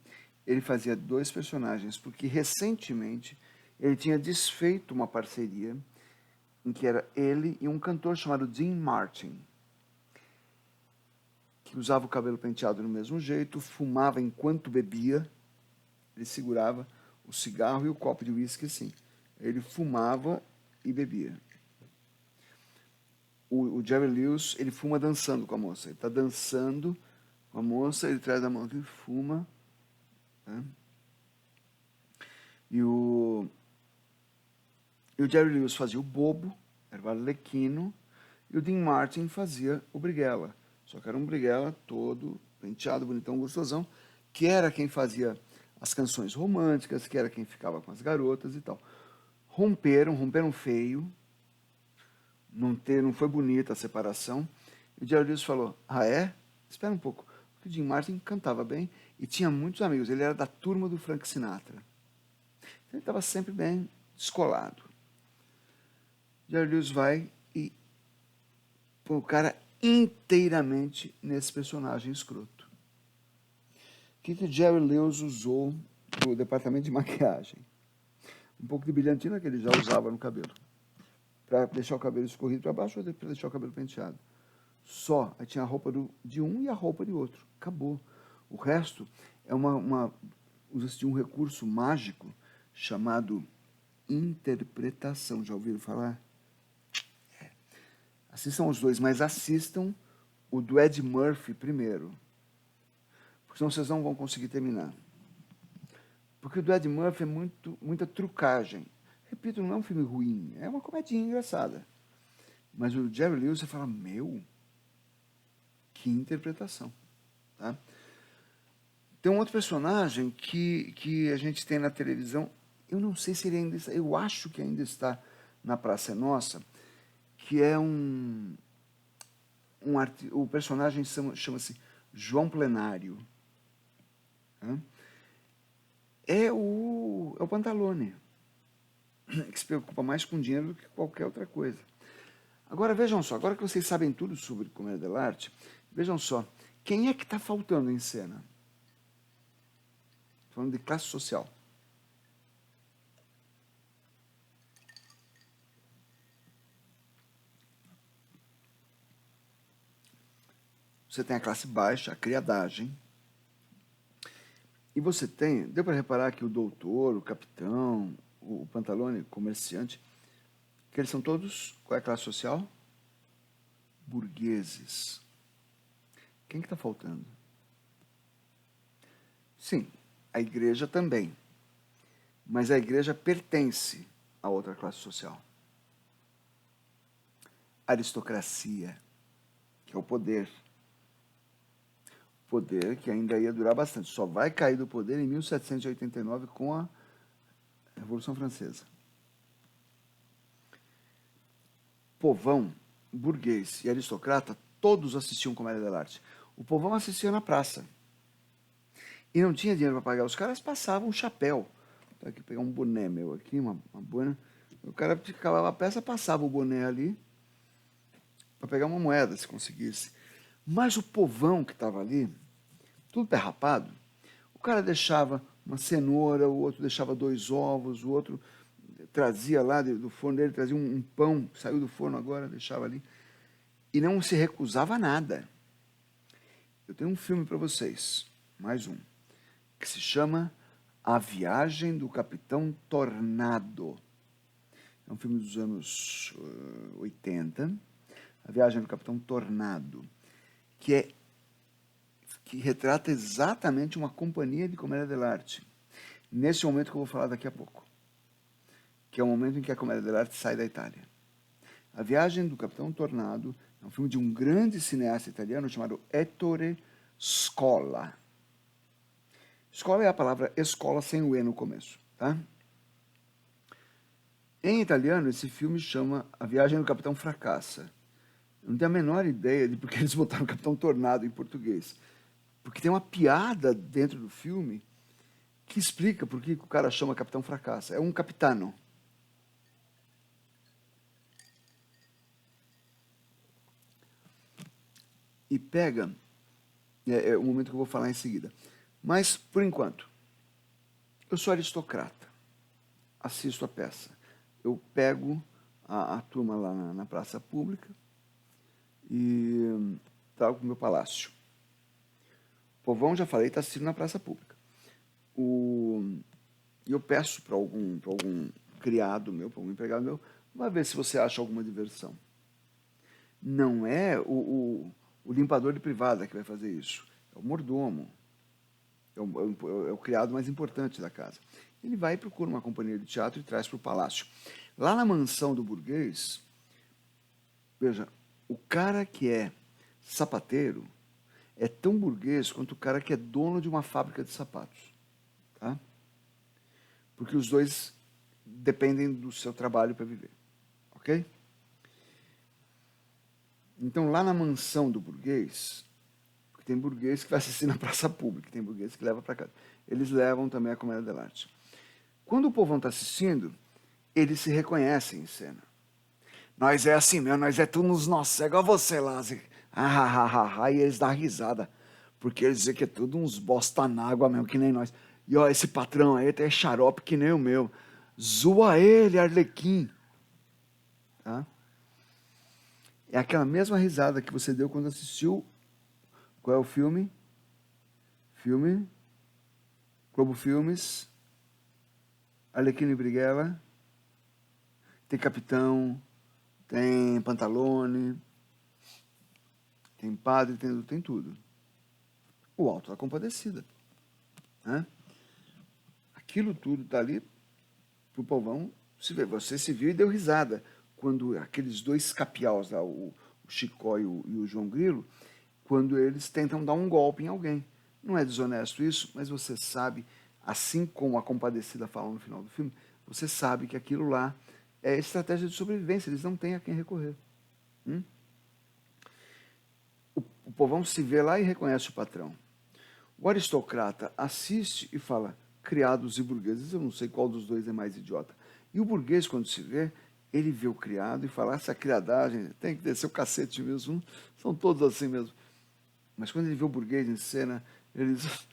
Speaker 1: ele fazia dois personagens, porque recentemente ele tinha desfeito uma parceria em que era ele e um cantor chamado Dean Martin, que usava o cabelo penteado do mesmo jeito, fumava enquanto bebia, ele segurava o cigarro e o copo de uísque assim. Ele fumava e bebia. O Jerry Lewis, ele fuma dançando com a moça. Ele está dançando com a moça, ele traz a mão e fuma. Né? E o Jerry Lewis fazia o bobo, era o arlequino, e o Dean Martin fazia o briguela. Só que era um briguela todo penteado, bonitão, gostosão, que era quem fazia as canções românticas, que era quem ficava com as garotas e tal. Romperam feio, não foi bonita a separação. E o Jerry Lewis falou, ah é? Espera um pouco. Porque o Dean Martin cantava bem e tinha muitos amigos. Ele era da turma do Frank Sinatra. Então ele estava sempre bem descolado. O Jerry Lewis vai e põe o cara inteiramente nesse personagem escroto. O que o Jerry Lewis usou no departamento de maquiagem? Um pouco de brilhantina que ele já usava no cabelo. Para deixar o cabelo escorrido para baixo ou para deixar o cabelo penteado. Só. Aí tinha a roupa de um e a roupa de outro. Acabou. O resto é usa-se de um recurso mágico chamado interpretação. Já ouviram falar? Assistam os dois, mas assistam o do Ed Murphy primeiro. Porque senão vocês não vão conseguir terminar. Porque o do Ed Murphy é muita trucagem. Repito, não é um filme ruim, é uma comedinha engraçada. Mas o Jerry Lewis, você fala, meu, que interpretação. Tá? Tem um outro personagem que a gente tem na televisão, eu não sei se ele ainda está, eu acho que ainda está na Praça é Nossa, que é o personagem chama-se João Plenário. É o Pantalone, que se preocupa mais com dinheiro do que qualquer outra coisa. Agora vejam só, agora que vocês sabem tudo sobre comédia dell'arte, vejam só, quem é que está faltando em cena? Falando de classe social. Você tem a classe baixa, a criadagem. E você tem, deu para reparar que o doutor, o capitão, o Pantalone, comerciante, que eles são todos, qual é a classe social? Burgueses. Quem que está faltando? Sim, a igreja também. Mas a igreja pertence a outra classe social. A aristocracia, que é o poder. Poder que ainda ia durar bastante. Só vai cair do poder em 1789 com a Revolução Francesa. Povão, burguês e aristocrata, todos assistiam comédia dell'arte. O povão assistia na praça. E não tinha dinheiro para pagar. Os caras passavam um chapéu. Vou aqui pegar um boné meu aqui, uma boina. O cara que acabava a peça, passava o boné ali para pegar uma moeda, se conseguisse. Mas o povão que estava ali, tudo derrapado, o cara deixava uma cenoura, o outro deixava 2 ovos, o outro trazia lá do forno dele, trazia um pão, que saiu do forno agora, deixava ali. E não se recusava a nada. Eu tenho um filme para vocês, mais um, que se chama A Viagem do Capitão Tornado. É um filme dos anos 80, A Viagem do Capitão Tornado, que retrata exatamente uma companhia de comédia dell'arte. Nesse momento que eu vou falar daqui a pouco. Que é o momento em que a comédia dell'arte sai da Itália. A Viagem do Capitão Tornado É um filme de um grande cineasta italiano chamado Ettore Scola. Scola é a palavra escola sem o E no começo, tá? Em italiano, esse filme chama A Viagem do Capitão Fracassa. Eu não tenho a menor ideia de por que eles botaram Capitão Tornado em português. Porque tem uma piada dentro do filme que explica por que o cara chama Capitão Fracassa. É um capitano. E pega, é o momento que eu vou falar em seguida. Mas, por enquanto, eu sou aristocrata. Assisto a peça. Eu pego a turma lá na praça pública e trago para o meu palácio. O povão, já falei, está assistindo na praça pública. E eu peço para algum criado meu, para algum empregado meu, vai ver se você acha alguma diversão. Não é o limpador de privada que vai fazer isso. É o mordomo. É o criado mais importante da casa. Ele vai e procura uma companhia de teatro e traz para o palácio. Lá na mansão do burguês, veja, o cara que é sapateiro é tão burguês quanto o cara que é dono de uma fábrica de sapatos. Tá? Porque os dois dependem do seu trabalho para viver. Ok? Então, lá na mansão do burguês, porque tem burguês que vai assistir na praça pública, tem burguês que leva para casa. Eles levam também a Comédia dell'arte. Quando o povão está assistindo, eles se reconhecem em cena. Nós é assim mesmo, nós é tudo nos nossos, é igual você lá. Assim, e eles dão risada, porque eles dizem que é tudo uns bosta na água mesmo, que nem nós. E ó, esse patrão aí tem xarope que nem o meu. Zoa ele, Arlequim. Tá? É aquela mesma risada que você deu quando assistiu. Qual é o filme? Globo Filmes. Arlequim e Brighella. Tem Capitão. Tem Pantalone. Tem Padre, tem tudo. O Alto da Compadecida. Né? Aquilo tudo está ali para o povão se ver. Você se viu e deu risada quando aqueles dois capiaus lá, o Chicó e o João Grilo, quando eles tentam dar um golpe em alguém. Não é desonesto isso, mas você sabe, assim como a Compadecida fala no final do filme, você sabe que aquilo lá é estratégia de sobrevivência, eles não têm a quem recorrer. O povão se vê lá e reconhece o patrão. O aristocrata assiste e fala, criados e burgueses, eu não sei qual dos dois é mais idiota. E o burguês, quando se vê, ele vê o criado e fala, essa criadagem tem que descer o cacete mesmo, são todos assim mesmo. Mas quando ele vê o burguês em cena, ele diz,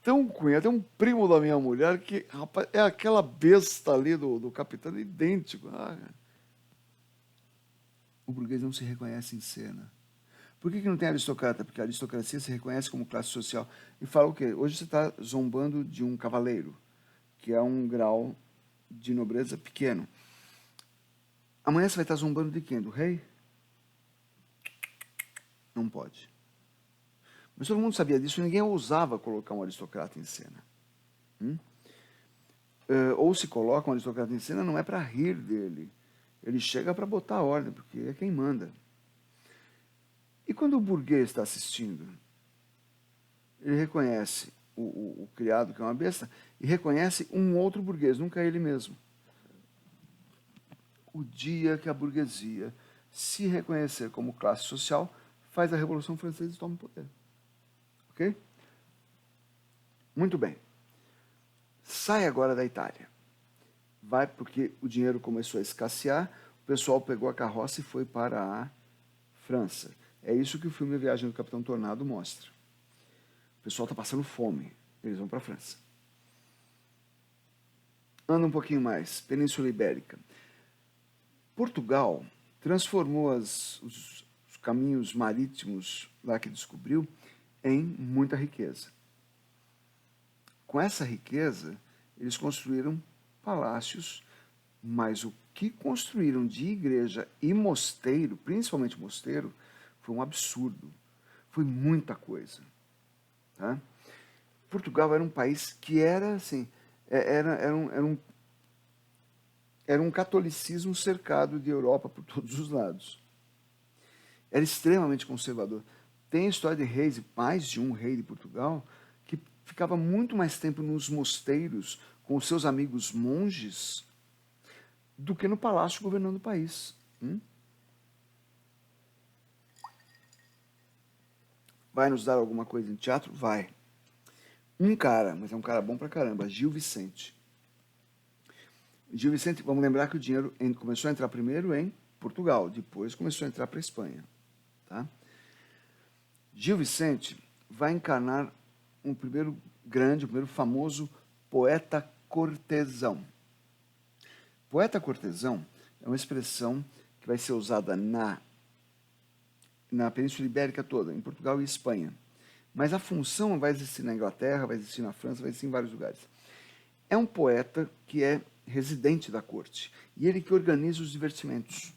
Speaker 1: tem um cunhado, tem um primo da minha mulher que, rapaz, é aquela besta ali do capitão, idêntico. O burguês não se reconhece em cena. Por que não tem aristocrata? Porque a aristocracia se reconhece como classe social. E fala o quê? Hoje você está zombando de um cavaleiro, que é um grau de nobreza pequeno. Amanhã você vai estar zombando de quem? Do rei? Não pode. Mas todo mundo sabia disso, ninguém ousava colocar um aristocrata em cena. Ou se coloca um aristocrata em cena, não é para rir dele. Ele chega para botar ordem, porque é quem manda. E quando o burguês está assistindo, ele reconhece o criado, que é uma besta, e reconhece um outro burguês, nunca é ele mesmo. O dia que a burguesia se reconhecer como classe social, faz a Revolução Francesa e toma o poder. Ok? Muito bem. Sai agora da Itália. Vai porque o dinheiro começou a escassear, o pessoal pegou a carroça e foi para a França. É isso que o filme A Viagem do Capitão Tornado mostra. O pessoal está passando fome, eles vão para a França. Anda um pouquinho mais, Península Ibérica. Portugal transformou os caminhos marítimos lá que descobriu em muita riqueza. Com essa riqueza, eles construíram palácios, mas o que construíram de igreja e mosteiro, principalmente mosteiro, foi um absurdo. Foi muita coisa. Tá? Portugal era um país que era assim, era um catolicismo cercado de Europa por todos os lados. era extremamente conservador. Tem a história de reis, mais de um rei de Portugal, que ficava muito mais tempo nos mosteiros com os seus amigos monges do que no palácio governando o país. Vai nos dar alguma coisa em teatro? Vai. Um cara, mas é um cara bom pra caramba, Gil Vicente. Gil Vicente, vamos lembrar que o dinheiro começou a entrar primeiro em Portugal, depois começou a entrar para a Espanha. Tá? Gil Vicente vai encarnar um primeiro grande, um primeiro famoso poeta cortesão. Poeta cortesão é uma expressão que vai ser usada na Península Ibérica toda, em Portugal e Espanha. Mas a função vai existir na Inglaterra, vai existir na França, vai existir em vários lugares. É um poeta que é residente da corte e ele que organiza os divertimentos.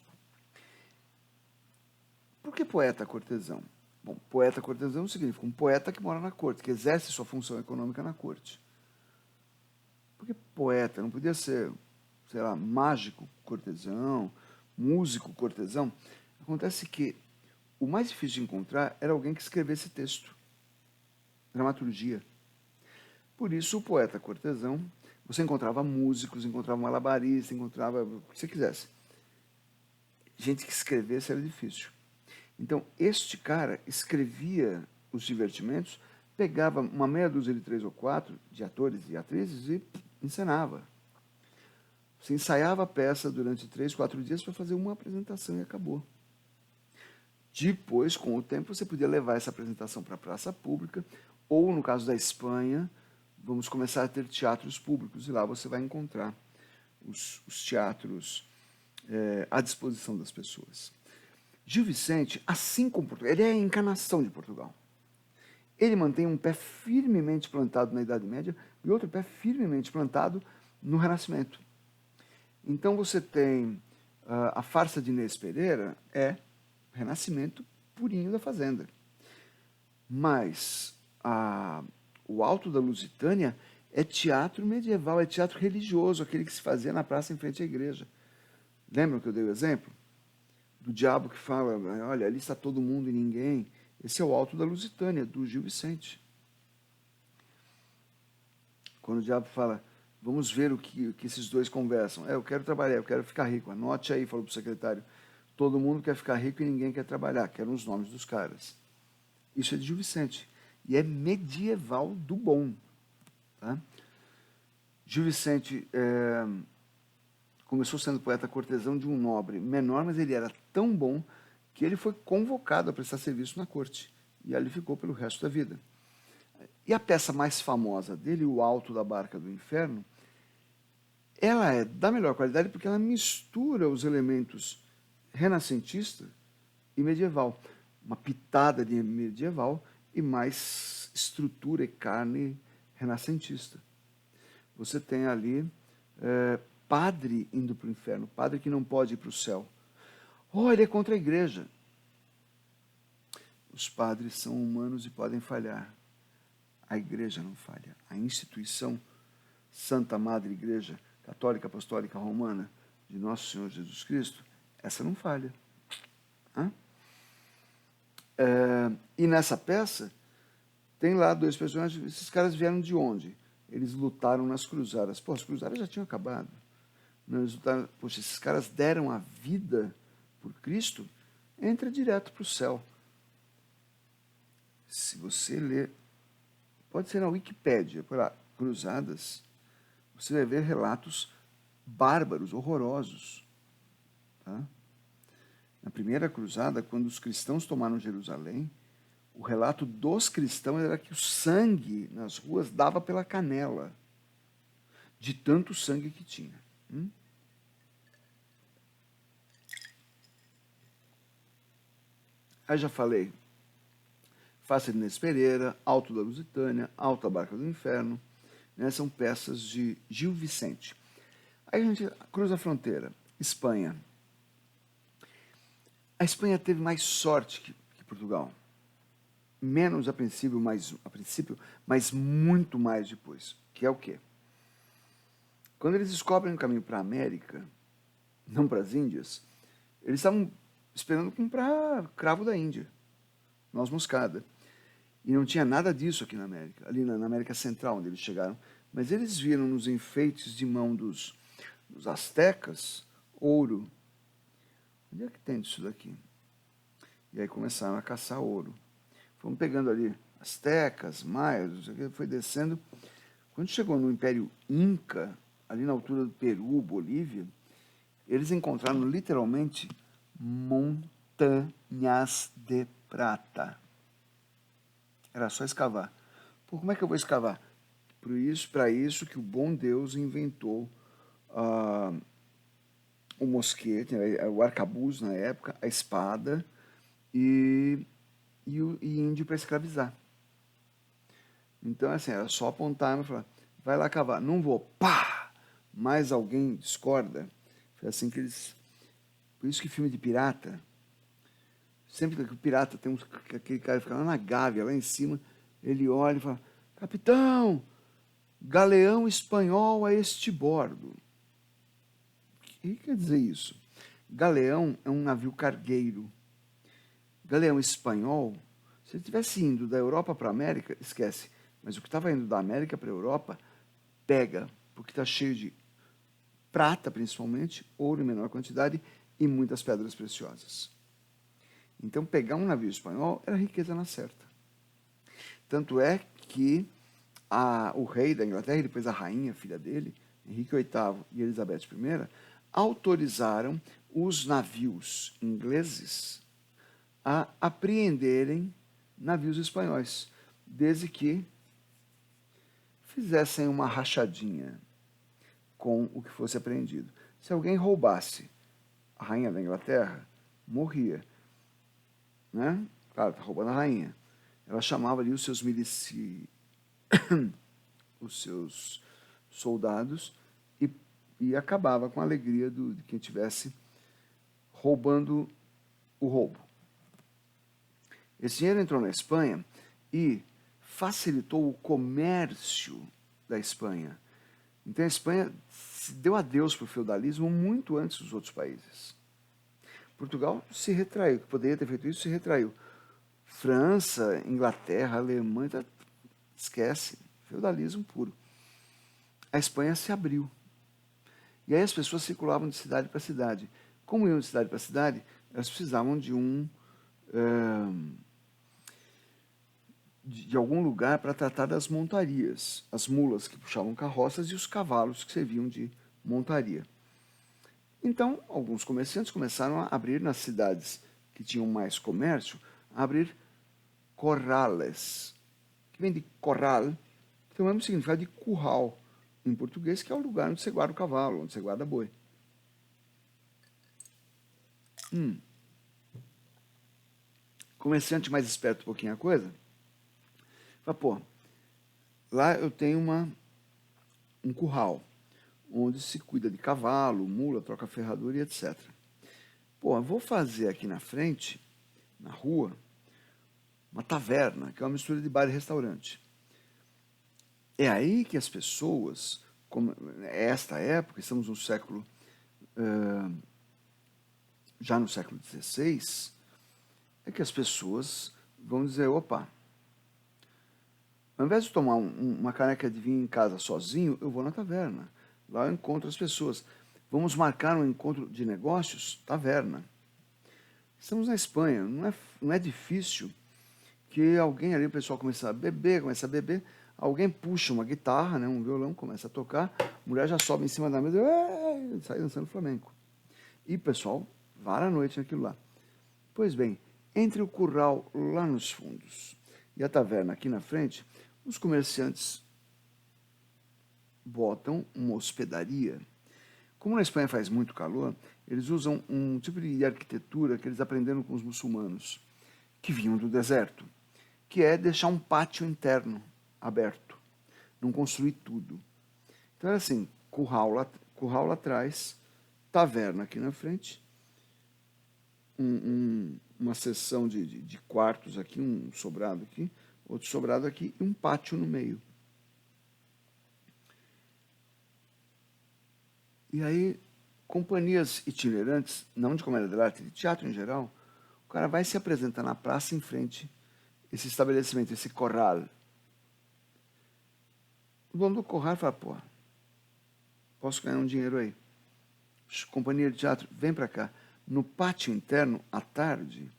Speaker 1: Por que poeta cortesão? Bom, poeta cortesão significa um poeta que mora na corte, que exerce sua função econômica na corte. Por que poeta? Não podia ser, sei lá, mágico cortesão, músico cortesão? Acontece que o mais difícil de encontrar era alguém que escrevesse texto, dramaturgia. Por isso, o poeta cortesão, você encontrava músicos, encontrava malabaristas, encontrava o que você quisesse. Gente que escrevesse era difícil. Então, este cara escrevia os divertimentos, pegava uma meia dúzia de 3 ou 4 de atores e atrizes e encenava. Você ensaiava a peça durante 3, 4 dias para fazer uma apresentação e acabou. Depois, com o tempo, você podia levar essa apresentação para a praça pública, ou, no caso da Espanha, vamos começar a ter teatros públicos, e lá você vai encontrar os teatros à disposição das pessoas. Gil Vicente, assim como Portugal, ele é a encarnação de Portugal. Ele mantém um pé firmemente plantado na Idade Média e outro pé firmemente plantado no Renascimento. Então você tem a farsa de Inês Pereira, é Renascimento purinho da Fazenda. Mas o Alto da Lusitânia é teatro medieval, é teatro religioso, aquele que se fazia na praça em frente à igreja. Lembram que eu dei o exemplo? Do diabo que fala, olha, ali está todo mundo e ninguém. Esse é o Alto da Lusitânia, do Gil Vicente. Quando o diabo fala, vamos ver o que esses dois conversam. Eu quero trabalhar, eu quero ficar rico. Anote aí, falou para o secretário. Todo mundo quer ficar rico e ninguém quer trabalhar. Que eram os nomes dos caras. Isso é de Gil Vicente. E é medieval do bom. Tá? Gil Vicente começou sendo poeta cortesão de um nobre menor, mas ele era tão bom que ele foi convocado a prestar serviço na corte. E ali ficou pelo resto da vida. E a peça mais famosa dele, O Alto da Barca do Inferno, ela é da melhor qualidade porque ela mistura os elementos renascentista e medieval. Uma pitada de medieval e mais estrutura e carne renascentista. Você tem ali padre indo para o inferno, padre que não pode ir para o céu. Oh, ele é contra a igreja. Os padres são humanos e podem falhar. A igreja não falha. A instituição Santa Madre Igreja Católica Apostólica Romana de Nosso Senhor Jesus Cristo, essa não falha. E nessa peça, tem lá dois personagens. Esses caras vieram de onde? Eles lutaram nas cruzadas. Pô, as cruzadas já tinham acabado. Não, eles lutaram, poxa, esses caras deram a vida por Cristo, entra direto para o céu. Se você ler, pode ser na Wikipédia, por lá, cruzadas, você vai ver relatos bárbaros, horrorosos. Tá? Na primeira cruzada, quando os cristãos tomaram Jerusalém, o relato dos cristãos era que o sangue nas ruas dava pela canela, de tanto sangue que tinha. Aí já falei, Face de Inês Pereira, Alto da Lusitânia, Alta Barca do Inferno, né, são peças de Gil Vicente. Aí a gente cruza a fronteira, Espanha. A Espanha teve mais sorte que Portugal. Menos a princípio, mas muito mais depois. Que é o quê? Quando eles descobrem o caminho para a América, não para as Índias, eles estavam esperando comprar cravo da Índia, noz moscada. E não tinha nada disso aqui na América, ali na América Central, onde eles chegaram. Mas eles viram nos enfeites de mão dos astecas ouro. Onde é que tem disso daqui? E aí começaram a caçar ouro. Fomos pegando ali astecas, maias, foi descendo. Quando chegou no Império Inca, ali na altura do Peru, Bolívia, eles encontraram literalmente montanhas de prata. Era só escavar. Pô, como é que eu vou escavar? Para isso que o bom Deus inventou o mosquete, o arcabuz na época, a espada e índio para escravizar. Então, assim, era só apontar e falar, vai lá cavar. Não vou, pá! Mais alguém discorda. Foi assim que eles... Por isso que filme de pirata, sempre que o pirata tem aquele cara que fica lá na gávea, lá em cima, ele olha e fala, capitão, galeão espanhol a este bordo. O que quer dizer isso? Galeão é um navio cargueiro. Galeão espanhol, se ele estivesse indo da Europa para a América, esquece. Mas o que estava indo da América para a Europa, pega, porque está cheio de prata, principalmente, ouro em menor quantidade e muitas pedras preciosas. Então, pegar um navio espanhol era riqueza na certa. Tanto é que o rei da Inglaterra e depois a rainha, filha dele, Henrique VIII e Elizabeth I, autorizaram os navios ingleses a apreenderem navios espanhóis, desde que fizessem uma rachadinha com o que fosse apreendido. Se alguém roubasse a rainha da Inglaterra, morria. Né? Claro, está roubando a rainha. Ela chamava ali os seus os seus soldados e acabava com a alegria de quem estivesse roubando o roubo. Esse dinheiro entrou na Espanha e facilitou o comércio da Espanha. Então a Espanha se deu adeus para o feudalismo muito antes dos outros países. Portugal se retraiu, que poderia ter feito isso, se retraiu. França, Inglaterra, Alemanha, esquece, feudalismo puro. A Espanha se abriu. E aí as pessoas circulavam de cidade para cidade. Como iam de cidade para cidade, elas precisavam de algum lugar para tratar das montarias, as mulas que puxavam carroças e os cavalos que serviam de montaria. Então, alguns comerciantes começaram a abrir nas cidades que tinham mais comércio, a abrir corrales, que vem de corral, que tem o mesmo significado de curral em português, que é o lugar onde você guarda o cavalo, onde você guarda boi. Comerciante mais esperto um pouquinho a coisa, fala, pô, lá eu tenho um curral, onde se cuida de cavalo, mula, troca ferradura e etc. Pô, eu vou fazer aqui na frente, na rua, uma taverna, que é uma mistura de bar e restaurante. É aí que as pessoas, como esta época, estamos no século, já no século XVI, é que as pessoas vão dizer, opa, ao invés de tomar uma caneca de vinho em casa sozinho, eu vou na taverna. Lá eu encontro as pessoas. Vamos marcar um encontro de negócios? Taverna. Estamos na Espanha, não é difícil que alguém ali, o pessoal começa a beber, alguém puxa uma guitarra, né, um violão, começa a tocar, a mulher já sobe em cima da mesa e sai dançando flamenco. E o pessoal vara a noite naquilo lá. Pois bem, entre o curral lá nos fundos e a taverna aqui na frente, os comerciantes botam uma hospedaria. Como na Espanha faz muito calor, eles usam um tipo de arquitetura que eles aprenderam com os muçulmanos, que vinham do deserto, que é deixar um pátio interno aberto, não construir tudo. Então era assim, curral lá atrás, taverna aqui na frente, uma seção de quartos aqui, um sobrado aqui, outro sobrado aqui e um pátio no meio. E aí companhias itinerantes, não de comédia dell'arte, de teatro em geral, o cara vai se apresentar na praça em frente a esse estabelecimento, esse corral. O dono do corral fala, pô, posso ganhar um dinheiro aí. Companhia de teatro, vem para cá. No pátio interno, à tarde,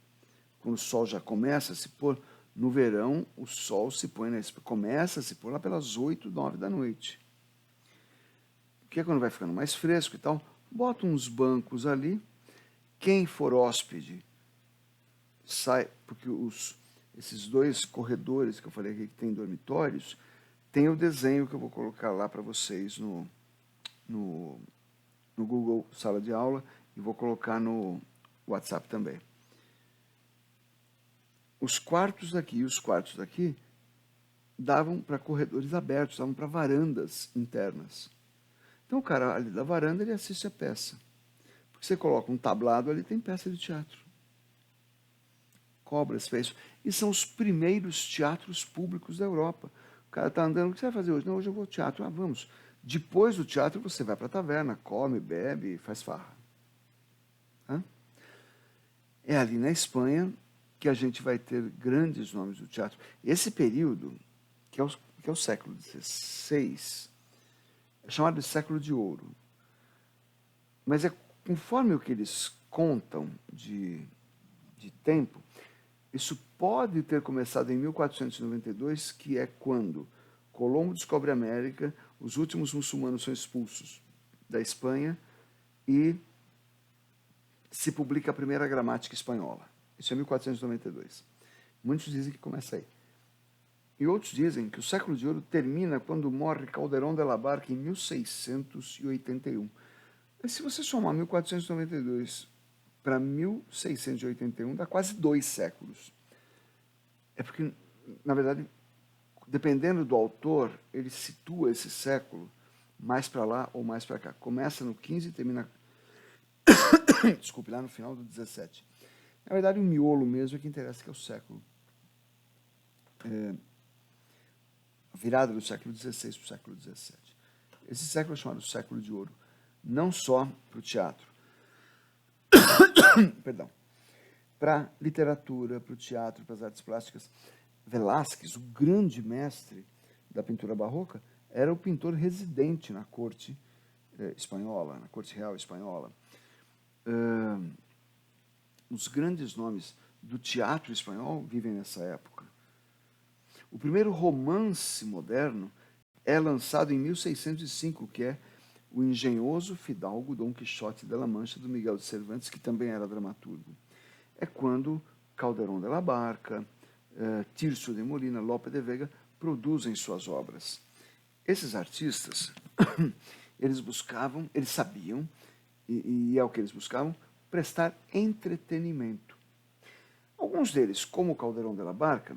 Speaker 1: quando o sol já começa a se pôr, no verão, o sol se põe, começa a se pôr lá pelas 8, 9 da noite. Que é quando vai ficando mais fresco e tal, bota uns bancos ali. Quem for hóspede sai, porque esses 2 corredores que eu falei aqui que tem dormitórios, tem o desenho que eu vou colocar lá para vocês no Google Sala de Aula e vou colocar no WhatsApp também. Os quartos daqui e os quartos daqui davam para corredores abertos, davam para varandas internas. Então o cara ali da varanda, ele assiste a peça. Porque você coloca um tablado ali, tem peça de teatro. Cobras fez isso. E são os primeiros teatros públicos da Europa. O cara está andando, o que você vai fazer hoje? Não, hoje eu vou ao teatro. Ah, vamos. Depois do teatro, você vai para a taverna, come, bebe, faz farra. Hã? É ali na Espanha que a gente vai ter grandes nomes do teatro. Esse período, que é o século XVI, é chamado de século de ouro. Mas conforme o que eles contam de tempo, isso pode ter começado em 1492, que é quando Colombo descobre a América, os últimos muçulmanos são expulsos da Espanha e se publica a primeira gramática espanhola. Isso é 1492. Muitos dizem que começa aí. E outros dizem que o século de ouro termina quando morre Calderón de la Barca em 1681. Mas se você somar 1492 para 1681, dá quase 2 séculos. É porque, na verdade, dependendo do autor, ele situa esse século mais para lá ou mais para cá. Começa no 15 e termina, desculpe, lá no final do 17. Na verdade, o miolo mesmo é que interessa, que é o século. A virada do século XVI para o século XVII. Esse século é chamado século de ouro, não só para o teatro, perdão, para a literatura, para o teatro, para as artes plásticas. Velázquez, o grande mestre da pintura barroca, era o pintor residente na corte espanhola, na corte real espanhola. Os grandes nomes do teatro espanhol vivem nessa época. O primeiro romance moderno é lançado em 1605, que é o engenhoso fidalgo Dom Quixote de la Mancha, do Miguel de Cervantes, que também era dramaturgo. É quando Calderón de la Barca, Tirso de Molina, Lope de Vega produzem suas obras. Esses artistas, eles sabiam, e é o que eles buscavam, prestar entretenimento. Alguns deles, como Calderón de la Barca,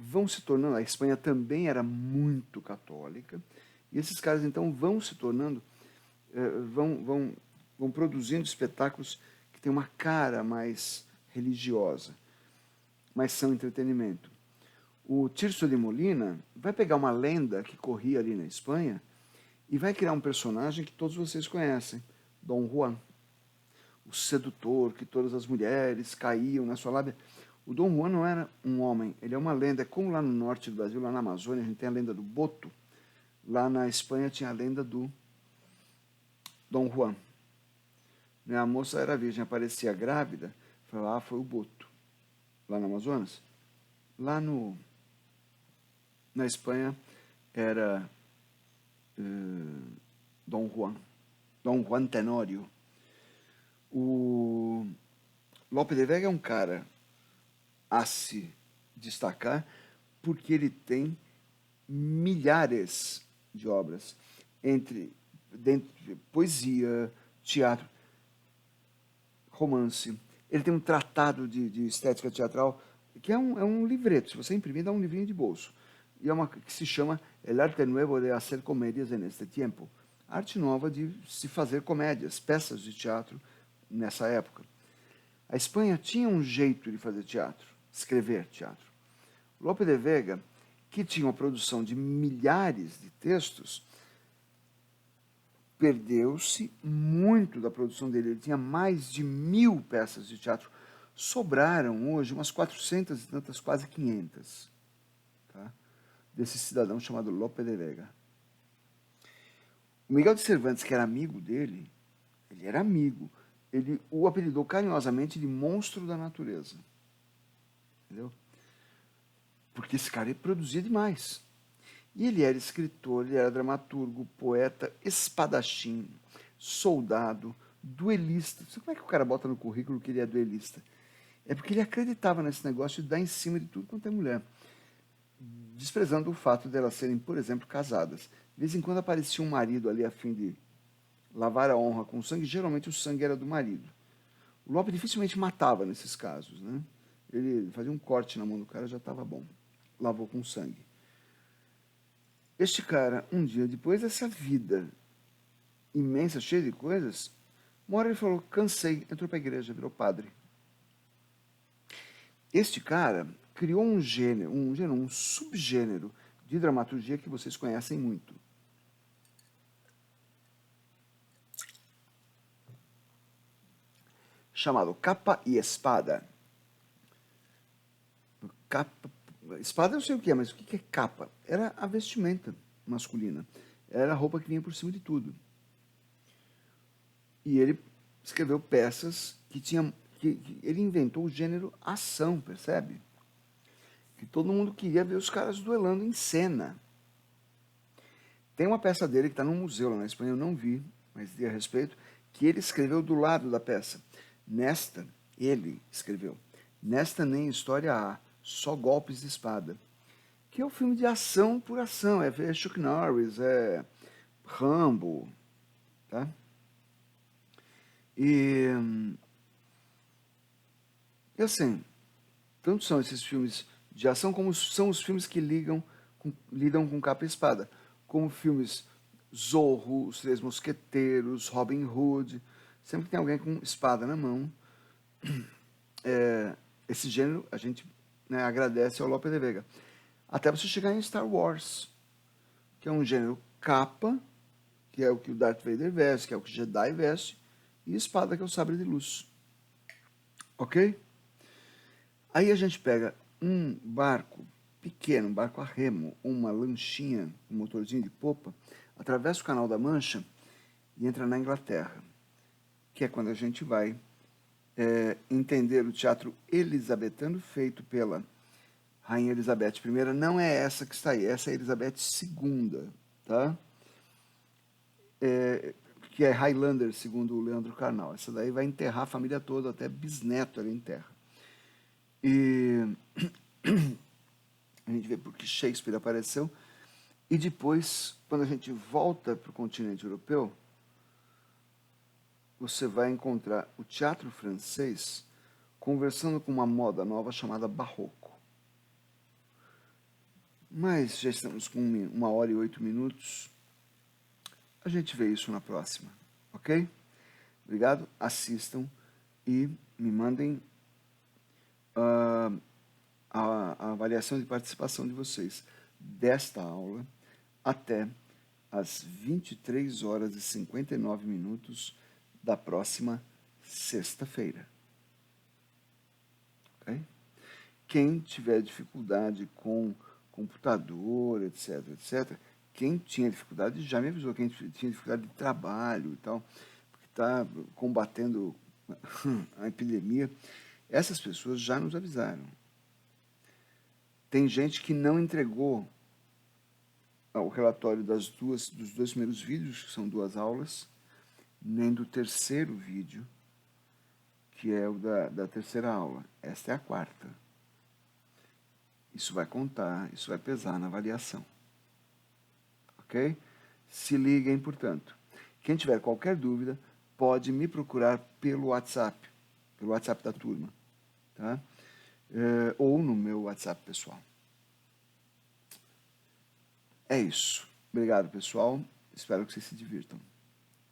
Speaker 1: vão se tornando, a Espanha também era muito católica, e esses caras então vão se tornando, vão produzindo espetáculos que têm uma cara mais religiosa, mas são entretenimento. O Tirso de Molina vai pegar uma lenda que corria ali na Espanha e vai criar um personagem que todos vocês conhecem, Dom Juan, o sedutor, que todas as mulheres caíam na sua lábia. O Dom Juan não era um homem, ele é uma lenda. É como lá no norte do Brasil, lá na Amazônia, a gente tem a lenda do Boto. Lá na Espanha tinha a lenda do Dom Juan. A moça era virgem, aparecia grávida, falava, foi o Boto. Lá no Amazonas. Lá na Espanha era Dom Juan Tenório. O Lope de Vega é um cara a se destacar porque ele tem milhares de obras dentro de poesia, teatro, romance. Ele tem um tratado de estética teatral que é um livreto. Se você imprimir, dá um livrinho de bolso. E é uma que se chama El arte nuevo de hacer comédias en este tiempo. Arte nova de se fazer comédias, peças de teatro nessa época. A Espanha tinha um jeito de fazer teatro, escrever teatro. Lope de Vega, que tinha uma produção de milhares de textos, perdeu-se muito da produção dele. Ele tinha mais de 1000 peças de teatro. Sobraram hoje umas 400 e tantas, quase 500, tá? Desse cidadão chamado Lope de Vega. O Miguel de Cervantes, que era amigo dele, ele era amigo, ele o apelidou carinhosamente de monstro da natureza. Entendeu? Porque esse cara produzia demais. E ele era escritor, ele era dramaturgo, poeta, espadachim, soldado, duelista. Você como é que o cara bota no currículo que ele é duelista? É porque ele acreditava nesse negócio de dar em cima de tudo quanto é mulher, desprezando o fato delas serem, por exemplo, casadas. De vez em quando aparecia um marido ali a fim de lavar a honra com sangue, geralmente o sangue era do marido. O Lope dificilmente matava nesses casos, né? Ele fazia um corte na mão do cara, já estava bom. Lavou com sangue. Este cara, um dia depois dessa vida imensa, cheia de coisas, uma hora ele falou, cansei, entrou para a igreja, virou padre. Este cara criou um subgênero de dramaturgia que vocês conhecem muito. Chamado capa e espada. Capa, espada eu sei o que é, mas o que é capa? Era a vestimenta masculina. Era a roupa que vinha por cima de tudo. E ele escreveu peças que tinham... que ele inventou o gênero ação, percebe? Que todo mundo queria ver os caras duelando em cena. Tem uma peça dele que está num museu lá na Espanha, eu não vi, mas li a respeito, que ele escreveu do lado da peça. Nesta, ele escreveu, nesta nem história há, só golpes de espada. Que é um filme de ação por ação, é Chuck Norris, é Rambo, tá? E assim, tanto são esses filmes de ação como são os filmes que lidam com capa e espada, como filmes Zorro, Os Três Mosqueteiros, Robin Hood, sempre que tem alguém com espada na mão. Esse gênero a gente, né, agradece ao Lope de Vega. Até você chegar em Star Wars, que é um gênero capa, que é o que o Darth Vader veste, que é o que o Jedi veste, e espada, que é o sabre de luz. Ok? Aí a gente pega um barco pequeno, um barco a remo, uma lanchinha, um motorzinho de popa, atravessa o Canal da Mancha e entra na Inglaterra, que é quando a gente vai entender o teatro elisabetano feito pela Rainha Elizabeth I. Não é essa que está aí, essa é a Elizabeth II, tá? Que é Highlander, segundo o Leandro Carnal. Essa daí vai enterrar a família toda, até bisneto ela enterra. E a gente vê porque Shakespeare apareceu. E depois, quando a gente volta para o continente europeu, você vai encontrar o teatro francês conversando com uma moda nova chamada barroco. Mas já estamos com 1 hora e 8 minutos. A gente vê isso na próxima, ok? Obrigado, assistam e me mandem a avaliação de participação de vocês desta aula até às 23 horas e 59 minutos da próxima sexta-feira. Okay? Quem tiver dificuldade com computador, etc., etc., quem tinha dificuldade já me avisou, quem tinha dificuldade de trabalho e tal, porque está combatendo a epidemia, essas pessoas já nos avisaram. Tem gente que não entregou o relatório dos 2 primeiros vídeos, que são 2 aulas, nem do terceiro vídeo, que é o da terceira aula. Esta é a 4ª. Isso vai contar, isso vai pesar na avaliação. Ok? Se liguem, portanto. Quem tiver qualquer dúvida, pode me procurar pelo WhatsApp da turma, tá? Ou no meu WhatsApp pessoal. É isso. Obrigado, pessoal. Espero que vocês se divirtam.